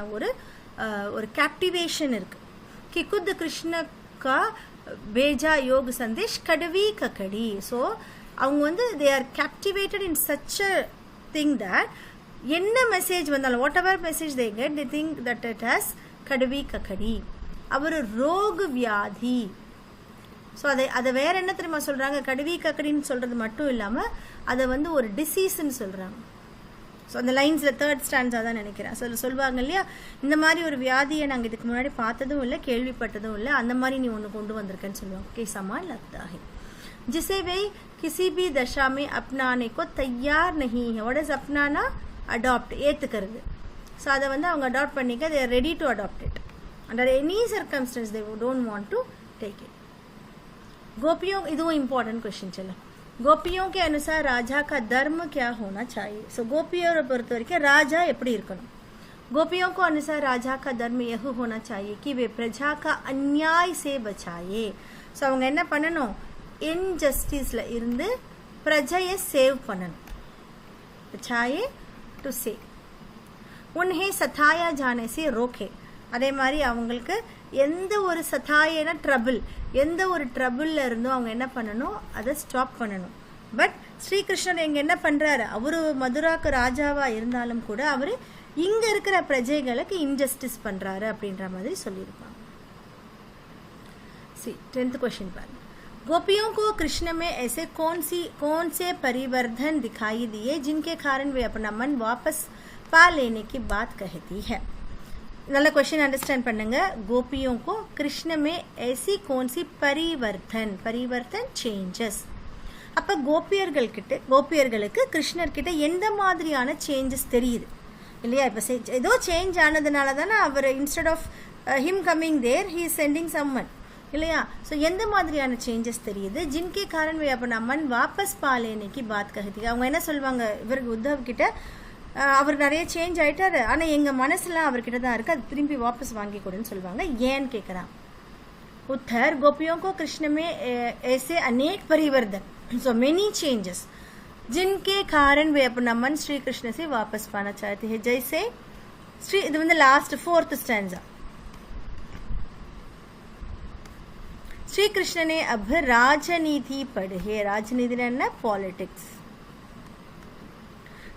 ஒரு கேப்டிவேஷன் இருக்கு. कि खुद कृष्ण का भेजा योग संदेश कड़वी ककड़ी. ஸோ அவங்க வந்து they are captivated in such a thing that என்ன மெசேஜ் வந்தாலும் whatever message they get they think that it has கடுவி கக்கடி. அவர் ரோக வியாதி. ஸோ அதை வேற என்ன தெரியுமா சொல்றாங்க? கடுவி கக்கடின்னு சொல்றது மட்டும் இல்லாமல் அதை வந்து ஒரு டிசீஸ்ன்னு சொல்றாங்க. ஸோ அந்த லைன்ஸில் 3rd ஸ்டாண்ட்ஸாக தான் நினைக்கிறேன். சொல்லுவாங்க இல்லையா, இந்த மாதிரி ஒரு வியாதியை நாங்கள் இதுக்கு முன்னாடி பார்த்ததும் இல்லை, கேள்விப்பட்டதும் இல்லை, அந்த மாதிரி நீ ஒன்று கொண்டு வந்திருக்கேன்னு சொல்லுவாங்க. கேசமா லக்தா ஹை जिसे वे किसी भी दशा में अपनाने को तैयार नहीं है. व्हाट इज अपनाना? अडॉप्ट, ஏத்துக்கிறது. ஸோ அதை வந்து அவங்க அடாப்ட் பண்ணிக்க they are ready to adopt it. Under any circumstance they don't want to take it. गोपियों, இதுவும் इम्पोर्टेंट क्वेश्चन. चलो, गोपियों के अनुसार राजा का धर्म क्या होना चाहिए? सो गोपियों பொறுத்த வரைக்கும் ராஜா எப்படி இருக்கணும்? गोपियों को अनुसार राजा का धर्म यह होना चाहिए कि वे प्रजा का अन्याय से बचाए. ஸோ அவங்க என்ன பண்ணணும்? இன்ஜஸ்டிஸ்ல இருந்து பிரஜையை சேவ் பண்ணணும். बचाए டு சேவ். उन्हें सताया जाने से रोके. அதே மாதிரி அவங்களுக்கு எந்த ஒரு சதாயன ட்ரபிள், எந்த ஒரு ட்ரபிள்ல இருந்தும் அவங்க என்ன பண்ணணும்? அதை ஸ்டாப் பண்ணணும். பட் ஸ்ரீகிருஷ்ணர் எங்க என்ன பண்றாரு? அவரு மதுராக்கு ராஜாவா இருந்தாலும் கூட அவரு இங்க இருக்கிற பிரஜைகளுக்கு இன்ஜஸ்டிஸ் பண்றாரு அப்படின்ற மாதிரி சொல்லியிருப்பாங்க. 10th क्वेश्चन பாருங்க. गोपियों को कृष्ण में ऐसे कौन से परिवर्तन दिखाई दिए जिनके कारण वे अपना मन वापस पा लेने की बात कहती है? நல்ல क्वेश्चन अंडरस्टैंड பண்ணுங்க. गोपियों को कृष्ण में ऐसी कौन सी परिवर्तन चेंजेस. அப்ப கோபியர்களுக்கு கிருஷ்ணர் கிட்ட எந்த மாதிரியான சேஞ்சஸ் தெரியுது இல்லையா? இப்ப ஏதோ சேஞ்ச் ஆனதுனால தானே அவர் instead of him coming there he is sending summon இல்லையா? ஸோ எந்த மாதிரியான சேஞ்சஸ் தெரியுது? ஜின்கே காரன் வே அப்போ நம்மன் வாபஸ் பாலேனைக்கு பாத் கஹதி. அவங்க என்ன சொல்லுவாங்க இவருக்கு உத்தவ் கிட்ட? அவர் நிறைய சேஞ்ச் ஆயிட்டாரு, ஆனால் எங்கள் மனசுலாம் அவர்கிட்ட தான் இருக்கு, அது திரும்பி வாபஸ் வாங்கி கொடுன்னு சொல்லுவாங்க. ஏன்னு கேட்குறான். उत्तर गोपियों को कृष्ण में ऐसे अनेक परिवर्तन, सो मेनी चेंजेस, जिनके कारण वे अपना मन श्री कृष्ण से वापस पाना चाहते हैं. जैसे श्री இது வந்து last 4th stanza. Shri Krishna ने अब राजनीति पढ़ी है. राजनीति என்ன? பாலிடிக்ஸ்.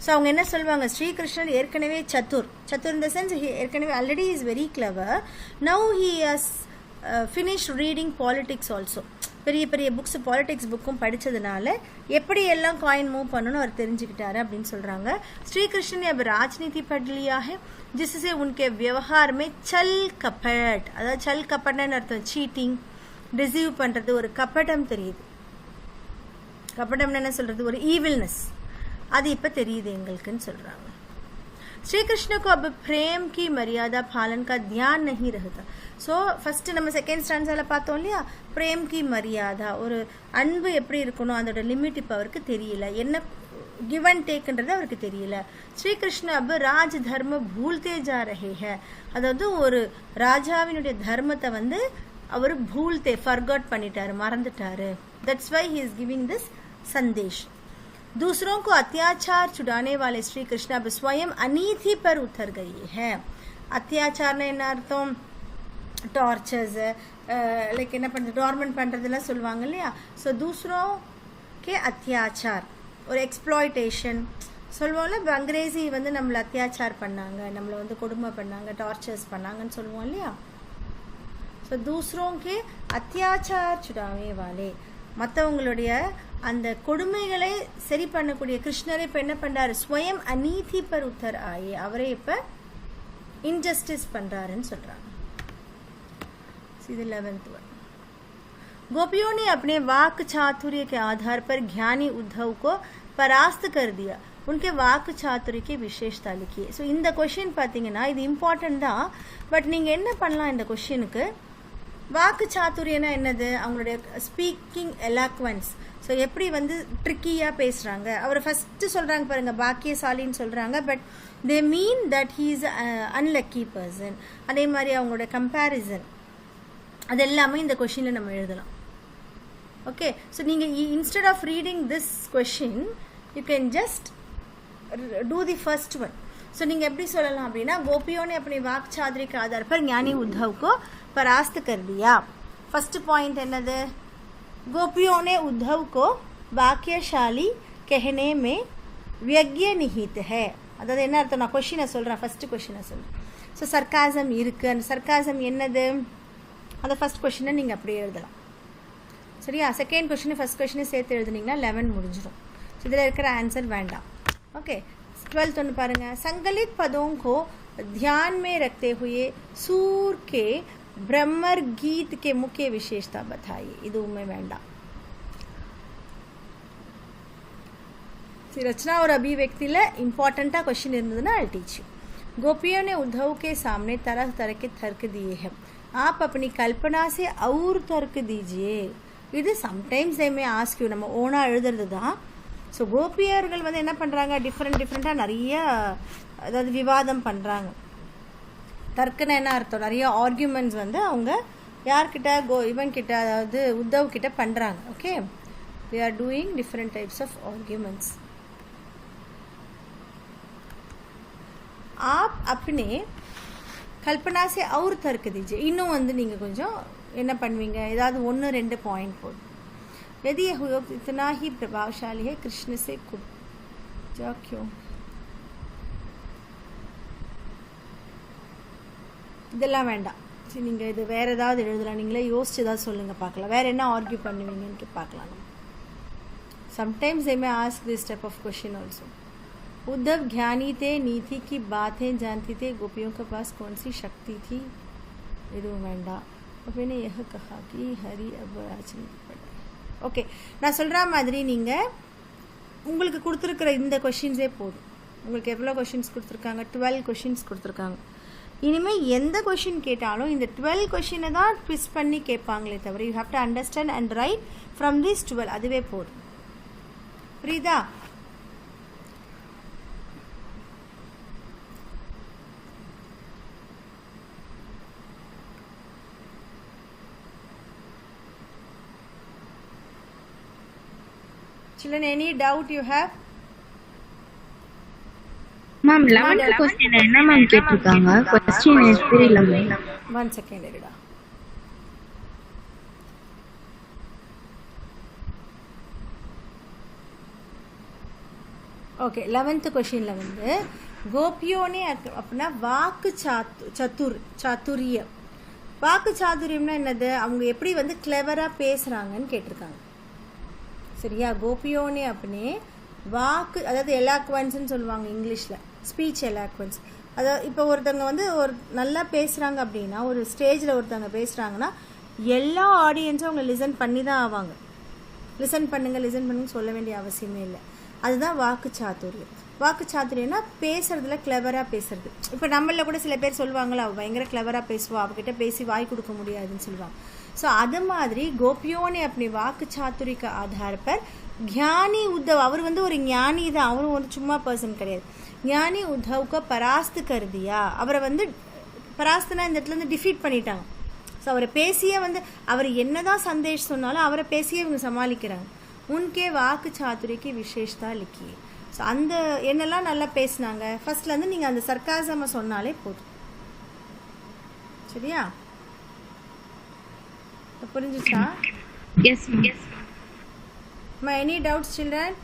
ஸோ அவங்க என்ன சொல்லுவாங்க? ஸ்ரீகிருஷ்ணர் ஏற்கனவே சத்துர் இன் த சென்ஸ் ஏற்கனவே already is very clever. Now he has finish reading politics also. பெரிய பெரிய புக்ஸ் பாலிடிக்ஸ் புக்கும் படித்ததுனால எப்படி எல்லாம் காயின் மூவ் பண்ணணும் அவர் தெரிஞ்சுக்கிட்டாரு அப்படின்னு சொல்கிறாங்க. ஸ்ரீகிருஷ்ணன் ने अब राजनीति पढ़ लिया है जिससे उनके व्यवहार में छल कपट, அதாவது छल कपटன்னு அர்த்தம் சீட்டிங், டிசீவ் பண்ணுறது, ஒரு கப்படம் தெரியுது. கப்படம்னு என்ன சொல்கிறது? ஒரு ஈவில்னஸ், அது இப்போ தெரியுது எங்களுக்குன்னு சொல்கிறாங்க. श्री कृष्ण को अब प्रेम की मर्यादा पालन का ध्यान नहीं रहता. ஸோ ஃபஸ்ட்டு நம்ம செகண்ட் ஸ்டாண்ட்ஸில் பார்த்தோம் இல்லையா, பிரேம் கி மரியாதா, ஒரு அன்பு எப்படி இருக்கணும் அதோட லிமிட் இப்போ அவருக்கு தெரியல, என்ன கிவ் அண்ட் டேக்குன்றது அவருக்கு தெரியல. ஸ்ரீகிருஷ்ண अब राज धर्म भूलते जा रहे हैं, அதாவது ஒரு ராஜாவினுடைய தர்மத்தை வந்து அவர் भूलते फॉरगॉट பண்ணிட்டாரு, மறந்துட்டாரு. That's why he is giving this संदेश. दूसरों को अत्याचार छुड़ाने वाले श्री कृष्ण अब स्वयं अनीति पर उतर गई है. अत्याचार என்ன அர்த்தம்? டார்ச்சர்ஸ், லைக் என்ன பண்ணுறது, டார்மெண்ட் பண்ணுறதுலாம் சொல்லுவாங்க இல்லையா. ஸோ दूसरों के अत्याचार ஒரு எக்ஸ்ப்ளாய்டேஷன் சொல்லுவோம்ல. இப்போ அங்கிரேசி வந்து நம்மளை அத்தியாச்சார் பண்ணாங்க, நம்மளை வந்து கொடுமை பண்ணாங்க, டார்ச்சர்ஸ் பண்ணாங்கன்னு சொல்லுவோம் இல்லையா. ஸோ दूसरों के अत्याचार छुड़ाने वाले, மற்றவங்களுடைய அந்த கொடுமைகளை சரி பண்ணக்கூடிய கிருஷ்ணரை இப்போ என்ன பண்ணுறாரு? ஸ்வயம் அநீதி பர் உத்தர் ஆயே, அவரே இப்போ இன்ஜஸ்டிஸ் பண்ணுறாருன்னு சொல்கிறாங்க. இது 11th वन. गोपियों ने अपने वाक चातुर्य के आधार पर ज्ञानी उद्धव को परास्त कर दिया. उनके वाक चातुर्य की विशेषता लिखी. ஸோ இந்த கொஷின் பார்த்தீங்கன்னா இது இம்பார்ட்டன்ட் தான். பட் நீங்கள் என்ன பண்ணலாம் இந்த கொஷினுக்கு? வாக்கு சாத்துரியனா என்னது? அவங்களுடைய ஸ்பீக்கிங் எலாக்வன்ஸ். ஸோ எப்படி வந்து ட்ரிக்கியாக பேசுகிறாங்க. அவர் ஃபஸ்ட்டு சொல்கிறாங்க பாருங்கள், பாக்கியசாலின்னு சொல்கிறாங்க. But they mean that he is unlucky person. அதே மாதிரி அவங்களோட கம்பேரிசன், அது எல்லாமே இந்த கொஷினில் நம்ம எழுதலாம். ஓகே, ஸோ நீங்கள் instead of reading this question you can just do the first one. So நீங்கள் எப்படி சொல்லலாம் அப்படின்னா गोपियों ने अपनी वाक चादरी के आधार पर ज्ञानी उद्धव को परास्त कर दिया. फर्स्ट पॉइंट என்னது? गोपियों ने उद्धव को वाक्यशाली कहने में व्यज्ञ निहित है. அதாவது என்ன அர்த்தம்? நான் கொஸ்டினை சொல்கிறேன், ஃபஸ்ட்டு கொஸ்டினை சொல்கிறேன். ஸோ சர்க்காசம் இருக்குது. அந்த சர்க்காசம் என்னது? அந்த ஃபஸ்ட் கொஸ்டினை நீங்கள் அப்படியே எழுதலாம். சரியா? செகண்ட் கொஸ்டின் ஃபஸ்ட் கொஸ்டினை சேர்த்து எழுதுனீங்கன்னா 11 முடிஞ்சிடும். ஸோ இதில் இருக்கிற ஆன்சர் வேண்டாம். ஓகே, 12th ஒன்று பாருங்கள். संकलित पदों को ध्यान में रखते हुए सूर के ब्रह्मर गीत के मुख्य विशेषता बताइए. இதுவுமே வேண்டாம். रचना और अभिव्यक्ति इंपॉर्टेंटा क्वेश्चन இருந்ததுன்னா I'll teach you. गोपियों ने उद्धव के सामने तरह तरह के तर्क दिए हैं. आप अपनी कल्पना से और तर्क दीजिए. இது sometimes they may ask you. நம்ம ஓனா எழுதுறது தான். ஸோ கோபியர்கள் வந்து என்ன பண்ணுறாங்க? டிஃப்ரெண்ட்டாக நிறைய அதாவது விவாதம் பண்ணுறாங்க. தர்க்கனா என்ன அர்த்தம்? நிறைய ஆர்கியூமெண்ட்ஸ் வந்து அவங்க யார்கிட்ட இவன்கிட்ட அதாவது உத்தவ் கிட்ட பண்ணுறாங்க. Okay, they are doing different types of arguments. आप अपने कल्पना से और तर्क दीजिए. இன்னும் வந்து நீங்கள் கொஞ்சம் என்ன பண்ணுவீங்க? ஏதாவது 1-2 பாயிண்ட் போடும். यदि यह इतना ही प्रभावशाली है कृष्ण से जा क्यों? இதெல்லாம் வேண்டாம். சரி, நீங்கள் இது வேறு ஏதாவது எழுதலாம். நீங்களே யோசிச்சு ஏதாவது சொல்லுங்கள் பார்க்கலாம். வேறு என்ன ஆர்கியூ பண்ணுவீங்கன்னு பார்க்கலாம். Sometimes they may ask this type of question also. Uddhav ज्ञानी थे, नीति की बातें जानती थे, गोपियों के पास कौन सी शक्ति थी? இதுவும் வேண்டாம். அப்போ यह कहा कि हरि अब राजन पड़ा. ஓகே, நான் சொல்கிற மாதிரி நீங்கள் உங்களுக்கு கொடுத்துருக்குற இந்த கொஷின்ஸே போதும். உங்களுக்கு எவ்வளோ கொஷின்ஸ் கொடுத்துருக்காங்க? 12 கொஷின்ஸ் கொடுத்துருக்காங்க. இனிமேல் எந்த கொஷின் கேட்டாலும் இந்த 12 கொஷினை தான் ட்விஸ்ட் பண்ணி கேட்பாங்களே தவிர you have to understand and right from this 12. அதுவே போதும். புரியுதா? Children, any doubt you have? Ma'am, 11th question என்ன மேம் கேட்டிருக்காங்க? question தெரியல மேம். 1 second இருடா. ओके, 11th क्वेश्चन வந்து गोपियों ने अपना वाक चातुर्य. வாக்கு சாதுரியம்னா என்னது? அவங்க எப்படி வந்து கிளவரா பேசுறாங்கன்னு கேட்டிருக்காங்க. சரியா? கோபியோனே अपने வாக்கு அதாவது எலாக்வன்ஸ்ன்னு சொல்லுவாங்க இங்கிலீஷில், ஸ்பீச் எலாக்வன்ஸ். அதாவது இப்போ ஒருத்தவங்க வந்து ஒரு நல்லா பேசுகிறாங்க அப்படின்னா, ஒரு ஸ்டேஜில் ஒருத்தவங்க பேசுகிறாங்கன்னா எல்லா ஆடியன்ஸும் அவங்க லிசன் பண்ணி தான் ஆவாங்க. லிசன் பண்ணுங்க சொல்ல வேண்டிய அவசியமே இல்லை. அதுதான் வாக்கு சாதுரியம். வாக்கு சாதுரியம்னா பேசுறதுல கிளவராக பேசுறது. இப்போ நம்மள கூட சில பேர் சொல்லுவாங்களா, அவள் பயங்கர கிளவராக பேசுவா, அவகிட்ட பேசி வாய் கொடுக்க முடியாதுன்னு சொல்லுவாங்க. ஸோ அது மாதிரி கோபியோனே अपने வாக்கு சாத்துரி का आधार पर ज्ञानी उद्धव, அவர் வந்து ஒரு ஞானி தான், அவரும் ஒரு சும்மா பர்சன் கிடையாது. ஞானி உத்தவ் को परास्त कर दिया. அவரை வந்து பராஸ்தனா இந்த இடத்துல வந்து டிஃபீட் பண்ணிட்டாங்க. ஸோ அவரை பேசியே வந்து அவர் என்னதான் சந்தேஷ் சொன்னாலும் அவரை பேசியே இவங்க சமாளிக்கிறாங்க. உன்கே வாக்கு சாத்துரிக்கு விசேஷதா லிக்கி. ஸோ அந்த என்னெல்லாம் நல்லா பேசினாங்க ஃபர்ஸ்ட்லேருந்து நீங்கள் அந்த சர்க்காசமாக சொன்னாலே போதும். சரியா? புரிஞ்சுச்சா? Yes yes. Any doubts children?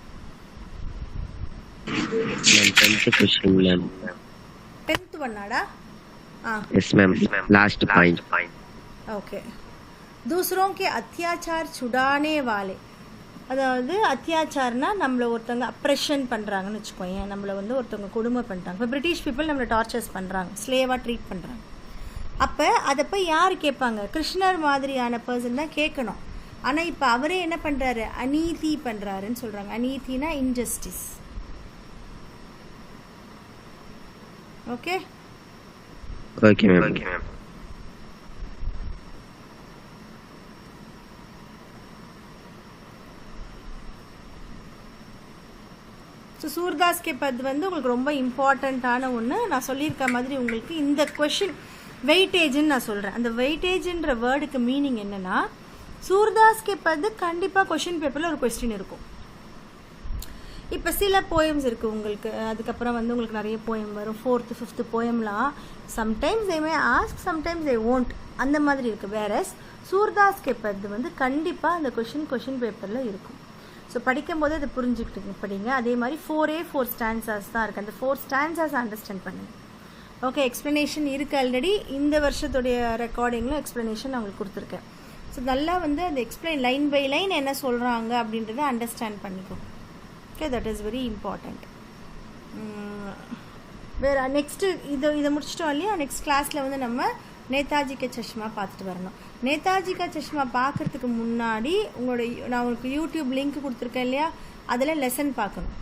Ma'am 10th question ma'am. 10th वन्नाडा? हां yes ma'am, last point. Okay. दूसरों के अत्याचार छुड़ाने वाले. அதாவது அத்தியாச்சாரனா நம்மளை ஒருத்தவங்க அப்ரெஷன் பண்ணுறாங்கன்னு வச்சுக்கோங்க. நம்மளை வந்து ஒருத்தவங்க கொடுமை பண்ணுறாங்க. இப்போ பிரிட்டிஷ் பீப்புள் நம்மளை டார்ச்சர்ஸ் பண்ணுறாங்க, ஸ்லேவாக ட்ரீட் பண்ணுறாங்க. அப்போ அதை போய் யார் கேட்பாங்க? கிருஷ்ணர் மாதிரியான பர்சன் தான் கேட்கணும். ஆனால் இப்போ அவரே என்ன பண்ணுறாரு? அநீதி பண்ணுறாருன்னு சொல்கிறாங்க. அநீதினா injustice. Okay okay ma'am. So Surdas கே பத் வந்து உங்களுக்கு ரொம்ப இம்பார்ட்டண்ட்டான ஒன்று. நான் சொல்லியிருக்க மாதிரி உங்களுக்கு இந்த கொஷின் வெயிட்டேஜ்ன்னு நான் சொல்கிறேன். அந்த வெயிட்டேஜ்ன்ற வேர்டுக்கு மீனிங் என்னென்னா, சூர்தாஸ் கே பத் கண்டிப்பாக கொஷின் பேப்பரில் ஒரு கொஸ்டின் இருக்கும். இப்போ சில போயம்ஸ் இருக்குது உங்களுக்கு, அதுக்கப்புறம் வந்து உங்களுக்கு நிறைய போயம் வரும், 4th 5th போயம்லாம் sometimes they may ask, sometimes they won't, அந்த மாதிரி இருக்குது. வேறஸ் சூர்தாஸ் கே பத் வந்து கண்டிப்பாக அந்த கொஷின் பேப்பரில் இருக்கும். ஸோ படிக்கும்போது அதை புரிஞ்சுக்கிட்டு படிங்க. அதே மாதிரி 4 ஸ்டான்சஸ் தான் இருக்குது, அந்த 4 ஸ்டான்சஸ் அண்டர்ஸ்டாண்ட் பண்ணுங்கள். ஓகே, எக்ஸ்ப்ளனேஷன் இருக்குது ஆல்ரெடி. இந்த வருஷத்துடைய ரெக்கார்டிங்கில் எக்ஸ்ப்ளனேஷன் நான் உங்களுக்கு கொடுத்துருக்கேன். ஸோ நல்லா வந்து அந்த எக்ஸ்பிளைன் லைன் பை லைன் என்ன சொல்கிறாங்க அப்படின்றத அண்டர்ஸ்டாண்ட் பண்ணிக்கோ. Okay, that is very important. வேறு நெக்ஸ்ட்டு இதை முடிச்சிட்டோம் இல்லையா? நெக்ஸ்ட் கிளாஸில் வந்து நம்ம நேதாஜி கா சஷ்மா பார்த்துட்டு வரணும். நேதாஜி கா சஷ்மா பார்க்குறதுக்கு முன்னாடி நான் உங்களுக்கு யூடியூப் லிங்க் கொடுத்துருக்கேன் இல்லையா, அதில் லெசன் பார்க்கணும்.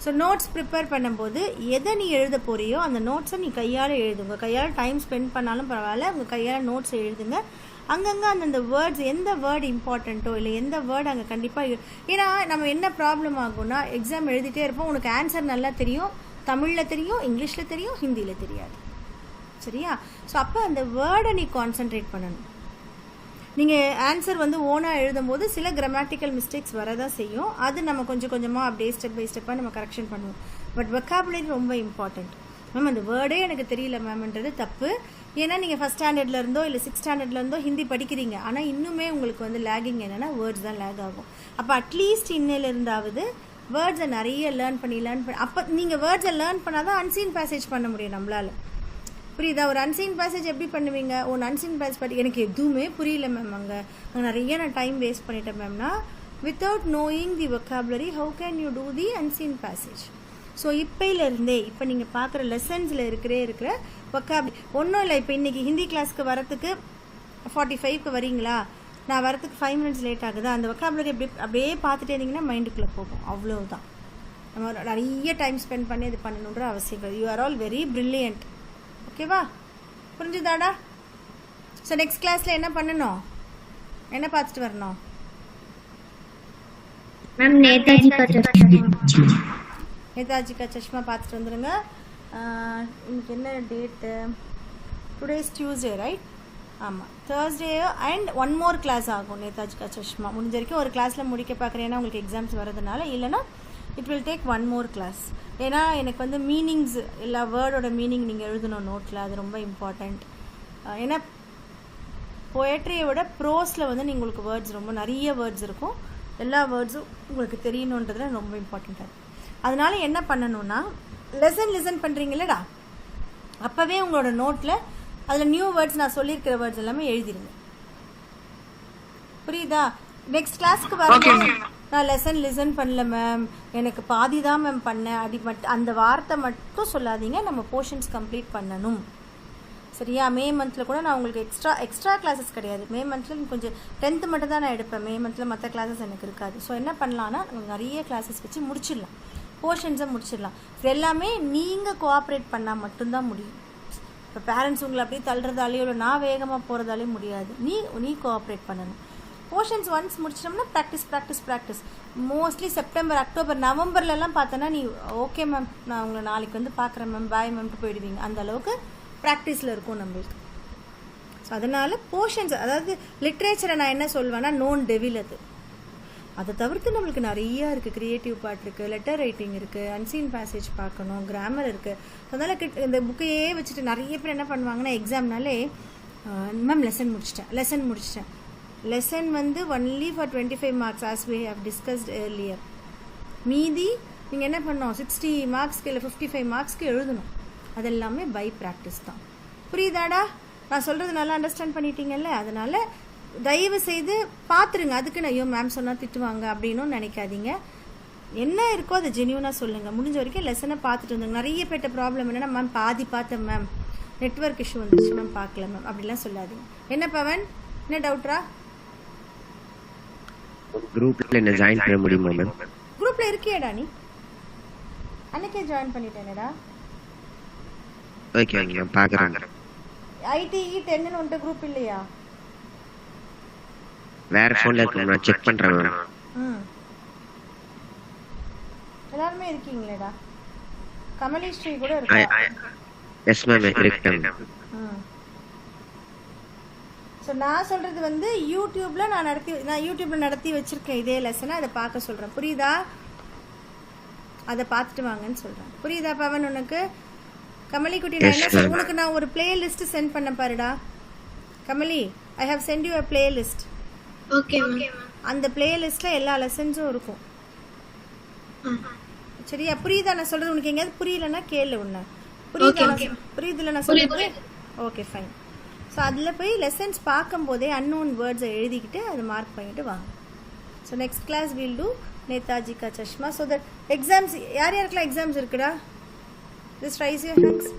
ஸோ நோட்ஸ் ப்ரிப்பேர் பண்ணும்போது எதை நீ எழுத போறியோ அந்த நோட்ஸை நீ கையால் எழுதுங்க. கையால் டைம் ஸ்பெண்ட் பண்ணாலும் பரவாயில்ல, உங்கள் கையால் நோட்ஸ் எழுதுங்க. அங்கங்கே அந்தந்த வேர்ட்ஸ், எந்த வேர்டு இம்பார்ட்டண்ட்டோ இல்லை எந்த வேர்டு அங்கே கண்டிப்பாக, ஏன்னா நம்ம என்ன ப்ராப்ளம் ஆகும்னா எக்ஸாம் எழுதிட்டே இருப்போம், உனக்கு ஆன்சர் நல்லா தெரியும், தமிழில் தெரியும், இங்கிலீஷில் தெரியும், ஹிந்தியில் தெரியாது. சரியா? ஸோ அப்போ அந்த வேர்டை நீ கான்சென்ட்ரேட் பண்ணணும். நீங்கள் ஆன்சர் வந்து ஓனாக எழுதும்போது சில கிராமட்டிக்கல் மிஸ்டேக்ஸ் வரதான் செய்யும், அது நம்ம கொஞ்சம் கொஞ்சமாக அப்படியே ஸ்டெப் பை ஸ்டெப்பாக நம்ம கரெக்ஷன் பண்ணுவோம். பட் வெக்காபுலரி ரொம்ப இம்பார்ட்டண்ட். மேம் அந்த வேர்டே எனக்கு தெரியல மேம்ன்றது தப்பு. ஏன்னா நீங்கள் ஃபஸ்ட் ஸ்டாண்டர்ட்லேருந்தோ இல்லை 6th ஸ்டாண்டர்ட்லேருந்தோ ஹிந்தி படிக்கிறீங்க, ஆனால் இன்னுமே உங்களுக்கு வந்து லேகிங் என்னென்னா வேர்ட்ஸ் தான் லேக் ஆகும். அப்போ அட்லீஸ்ட் இன்னிலிருந்தாவது வேர்ட்ஸை நிறைய லேர்ன் பண்ணி அப்போ நீங்கள் வேர்ட்ஸை லேர்ன் பண்ணால் தான் அன்சீன் பேசேஜ் பண்ண முடியும் நம்மளால். புரியுதா? ஒரு அன்சீன் பேசேஜ் எப்படி பண்ணுவீங்க? அன்சீன் பேசேஜ் எனக்கு எதுவுமே புரியல மேம், அங்கே நிறைய நான் டைம் வேஸ்ட் பண்ணிட்டேன் மேம்னா, without knowing the vocabulary how can you do the unseen passage? So இப்போலேருந்தே இப்போ நீங்கள் பார்க்குற லெசன்ஸில் இருக்கிற vocabulary ஒன்றும் இல்லை. இப்போ இன்றைக்கி ஹிந்தி கிளாஸ்க்கு வரத்துக்கு 45க்கு வரீங்களா, நான் வரத்துக்கு 5 minutes லேட் ஆகுது, அந்த vocabulary அப்படியே பார்த்துட்டே இருந்தீங்கன்னா மைண்டுக்குள்ளே போகும். அவ்வளோதான். நம்ம நிறைய டைம் ஸ்பெண்ட் பண்ணி இது பண்ணணுன்ற அவசியம். You are all very brilliant. ஓகேவா? புரிஞ்சுதாடா? ஸோ நெக்ஸ்ட் கிளாஸில் என்ன பண்ணணும், என்ன பார்த்துட்டு வரணும்? மேம் நேதாஜி கா சஷ்மா பார்த்துட்டு வந்துடுங்க. இன்னைக்கு என்ன டேட்டு? Today's Tuesday right? ஆமாம், தேர்ஸ்டே அண்ட் 1 more கிளாஸ் ஆகும் நேதாஜி கா சஷ்மா. முடிஞ்ச வரைக்கும் ஒரு கிளாஸில் முடிக்க பார்க்குறேன், ஏன்னா உங்களுக்கு எக்ஸாம்ஸ் வரதுனால. இல்லைனா it will take 1 more class. ஏன்னா எனக்கு வந்து மீனிங்ஸ், எல்லா வேர்டோட மீனிங் நீங்கள் எழுதணும் நோட்டில், அது ரொம்ப இம்பார்ட்டண்ட். ஏன்னா போயட்ரியை விட ப்ரோஸில் வந்து உங்களுக்கு வேர்ட்ஸ் ரொம்ப நிறைய வேர்ட்ஸ் இருக்கும், எல்லா வேர்ட்ஸும் உங்களுக்கு தெரியணுன்றதுல ரொம்ப இம்பார்ட்டண்ட்டாக இருக்கும். அதனால என்ன பண்ணணும்னா லெசன் பண்ணுறீங்களடா, அப்போவே உங்களோட நோட்டில் அதில் நியூ வேர்ட்ஸ், நான் சொல்லியிருக்கிற வேர்ட்ஸ் எல்லாமே எழுதிடுங்க. புரியுதா? நெக்ஸ்ட் கிளாஸ்க்கு வரணும். நான் லெசன் பண்ணல மேம், எனக்கு பாதி தான் மேம் பண்ணேன், அந்த வார்த்தை மட்டும் சொல்லாதீங்க. நம்ம போர்ஷன்ஸ் கம்ப்ளீட் பண்ணணும். சரியா? மே மந்தில் கூட நான் உங்களுக்கு எக்ஸ்ட்ரா கிளாஸஸ் கிடையாது. மே மந்தில் கொஞ்சம் 10th மட்டும் தான் நான் எடுப்பேன். மே மந்தில் மற்ற கிளாஸஸ் எனக்கு இருக்காது. ஸோ என்ன பண்ணலான்னா நிறைய கிளாஸஸ் வச்சு முடிச்சிடலாம், போர்ஷன்ஸை முடிச்சிடலாம். இது எல்லாமே நீங்கள் கோஆப்ரேட் பண்ணால் மட்டும்தான் முடியும். இப்போ பேரண்ட்ஸ் உங்களை அப்படியே தள்ளுறதாலேயோ இல்லை நான் வேகமாக போகிறதாலே முடியாது. நீ கோஆப்ரேட் பண்ணணும். போர்ஷன்ஸ் ஒன்ஸ் முடிச்சிட்டோம்னா ப்ராக்டிஸ். மோஸ்ட்லி செப்டம்பர், அக்டோபர், நவம்பர்லலாம் பார்த்தோன்னா நீ ஓகே மேம் நான் உங்களை நாளைக்கு வந்து பார்க்குறேன் மேம், பாய் மேம்ட்டு போயிடுவீங்க. அந்த அளவுக்கு ப்ராக்டிஸில் இருக்கும் நம்மளுக்கு. ஸோ அதனால் போர்ஷன்ஸ், அதாவது லிட்ரேச்சரை நான் என்ன சொல்வேன்னா நோன் டெவில். அதை தவிர்த்து நம்மளுக்கு நிறையா இருக்குது. க்ரியேட்டிவ் பார்ட் இருக்குது, லெட்டர் ரைட்டிங் இருக்குது, அன்சீன் பேசேஜ் பார்க்கணும், கிராமர் இருக்குது. அதனால் இந்த புக்கையே வச்சுட்டு நிறைய பேர் என்ன பண்ணுவாங்கன்னா எக்ஸாம்னாலே மேம் லெசன் முடிச்சிட்டேன். லெசன் வந்து only for 25 marks as we have discussed earlier. மீதி நீங்கள் என்ன பண்ணணும், 60 marksக்கு இல்லை 55 marksக்கு எழுதணும். அதெல்லாமே பை ப்ராக்டிஸ் தான். புரியுதாடா? நான் சொல்கிறது நல்லா அண்டர்ஸ்டாண்ட் பண்ணிட்டீங்கல்ல? அதனால் தயவு செய்து பார்த்துருங்க. அதுக்கு ஐயோ மேம் சொன்னால் திட்டுவாங்க அப்படின்னு நினைக்காதீங்க. என்ன இருக்கோ அதை ஜென்யூனாக சொல்லுங்கள். முடிஞ்ச வரைக்கும் லெசனை பார்த்துட்டு வந்துங்க. நிறைய பேட்ட ப்ராப்ளம் என்னென்னா மேம் பாதி பார்த்தேன் மேம், நெட்வொர்க் இஷ்யூ வந்துருச்சு மேம், பார்க்கல மேம், அப்படிலாம் சொல்லாதீங்க. என்ன பவன், என்ன டவுட்ரா? குரூப்ல என்ன ஜாயின் பண்ண முடியுமா மேம்? குரூப்ல இருக்கியேடா நீ? அன்னைக்கே ஜாயின் பண்ணிட்டேனேடா. ஓகே நான் பார்க்கறேன். ஐடிஇ 10 ன்னு ஒரு குரூப் இல்லையா? வேற ஃபோன்ல இருக்கு, நான் செக் பண்றேன் மேம். எல்லாரும் இருக்கீங்களேடா. கமலேஸ்வரி கூட இருக்கா? எஸ் மேம் இருக்கேன். ஸோ நான் சொல்கிறது வந்து யூடியூப்பில் நான் யூடியூப்பில் நடத்தி வச்சுருக்கேன் இதே லெசனை, அதை பார்க்க சொல்கிறேன். புரியுதா? அதை பார்த்துட்டு வாங்கன்னு சொல்கிறேன். புரியுதா பவன் உனக்கு? கமலி குட்டி நான் என்ன சொல்ல, உனக்கு நான் ஒரு பிளேலிஸ்ட் சென்ட் பண்ண பாருடா Kamali. I have sent you a playlist. Okay. அந்த பிளேலிஸ்ட்டில் எல்லா லெசன்ஸும் இருக்கும். சரியா? புரியுதா நான் சொல்கிறது? உனக்கு எங்கேயாவது புரியலன்னா கேளு. ஒன்று புரியுதுல நான் சொல்கிறது? Okay fine. ஸோ அதில் போய் லெசன்ஸ் பார்க்கும்போதே அன்னோன் வேர்ட்ஸை எழுதிக்கிட்டு அதை மார்க் பண்ணிட்டு வாங்க. So next class will do Netaji ka Chashma. So that exams யார் யாருக்கெல்லாம் எக்ஸாம்ஸ் இருக்குடா? Just raise your hands.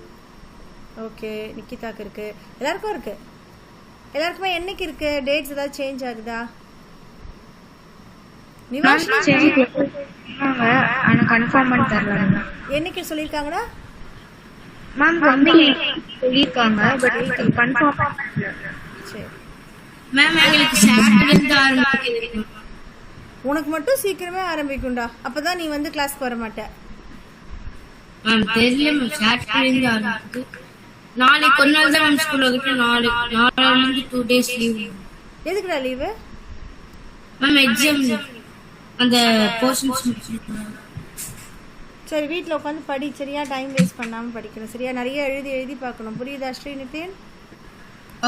Okay, நிக்கிதாக்கு இருக்கு, எல்லாருக்கும் இருக்கு. எல்லாருக்குமே என்னைக்கு இருக்கு? டேட்ஸ் ஏதாவது சேஞ்ச் ஆகுதா? நிவாஷ் ஆனா கன்ஃபார்ம் பண்ண தெரியல. என்னைக்கு சொல்லிருக்காங்கடா? மேம் வந்து சொல்லிருக்காங்க பட் கன்ஃபார்ம் பண்ணல. சரி மேம் எங்களுக்கு சாட்டர்டே இருந்து ஆரம்பிக்குது. உனக்கு மட்டும் சீக்கிரமே ஆரம்பிக்கும்டா, அப்பதான் நீ வந்து கிளாஸ்க்கு வர மாட்ட. மேம் தெரியல மேம், சாட்டர்டே இருந்து ஆரம்பிக்குது. நாளைக்கு ஒரு நாள் தான் மேம் ஸ்கூல்ல இருக்கு. நாளைக்கு 2 days லீவ். எதுக்குடா லீவு? மேம் எக்ஸாம் அந்த போர்ஷன்ஸ். சரி வீட்டில் உட்காந்து படி சரியா? டைம் வேஸ்ட் பண்ணாமல் படிக்கணும் சரியா? நிறைய எழுதி பார்க்கணும். புரியுதா ஸ்ரீநிதின்?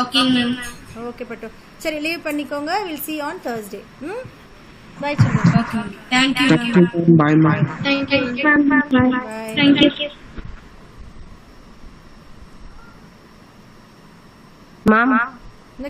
Okay ma'am. ஓகே பட்டு. சரி லீவ் பண்ணிக்கோங்க. Will see on Thursday. Bye children. Okay thank you ma'am. Bye, bye. Thank you. Bye. Thank you. மாமா இந்த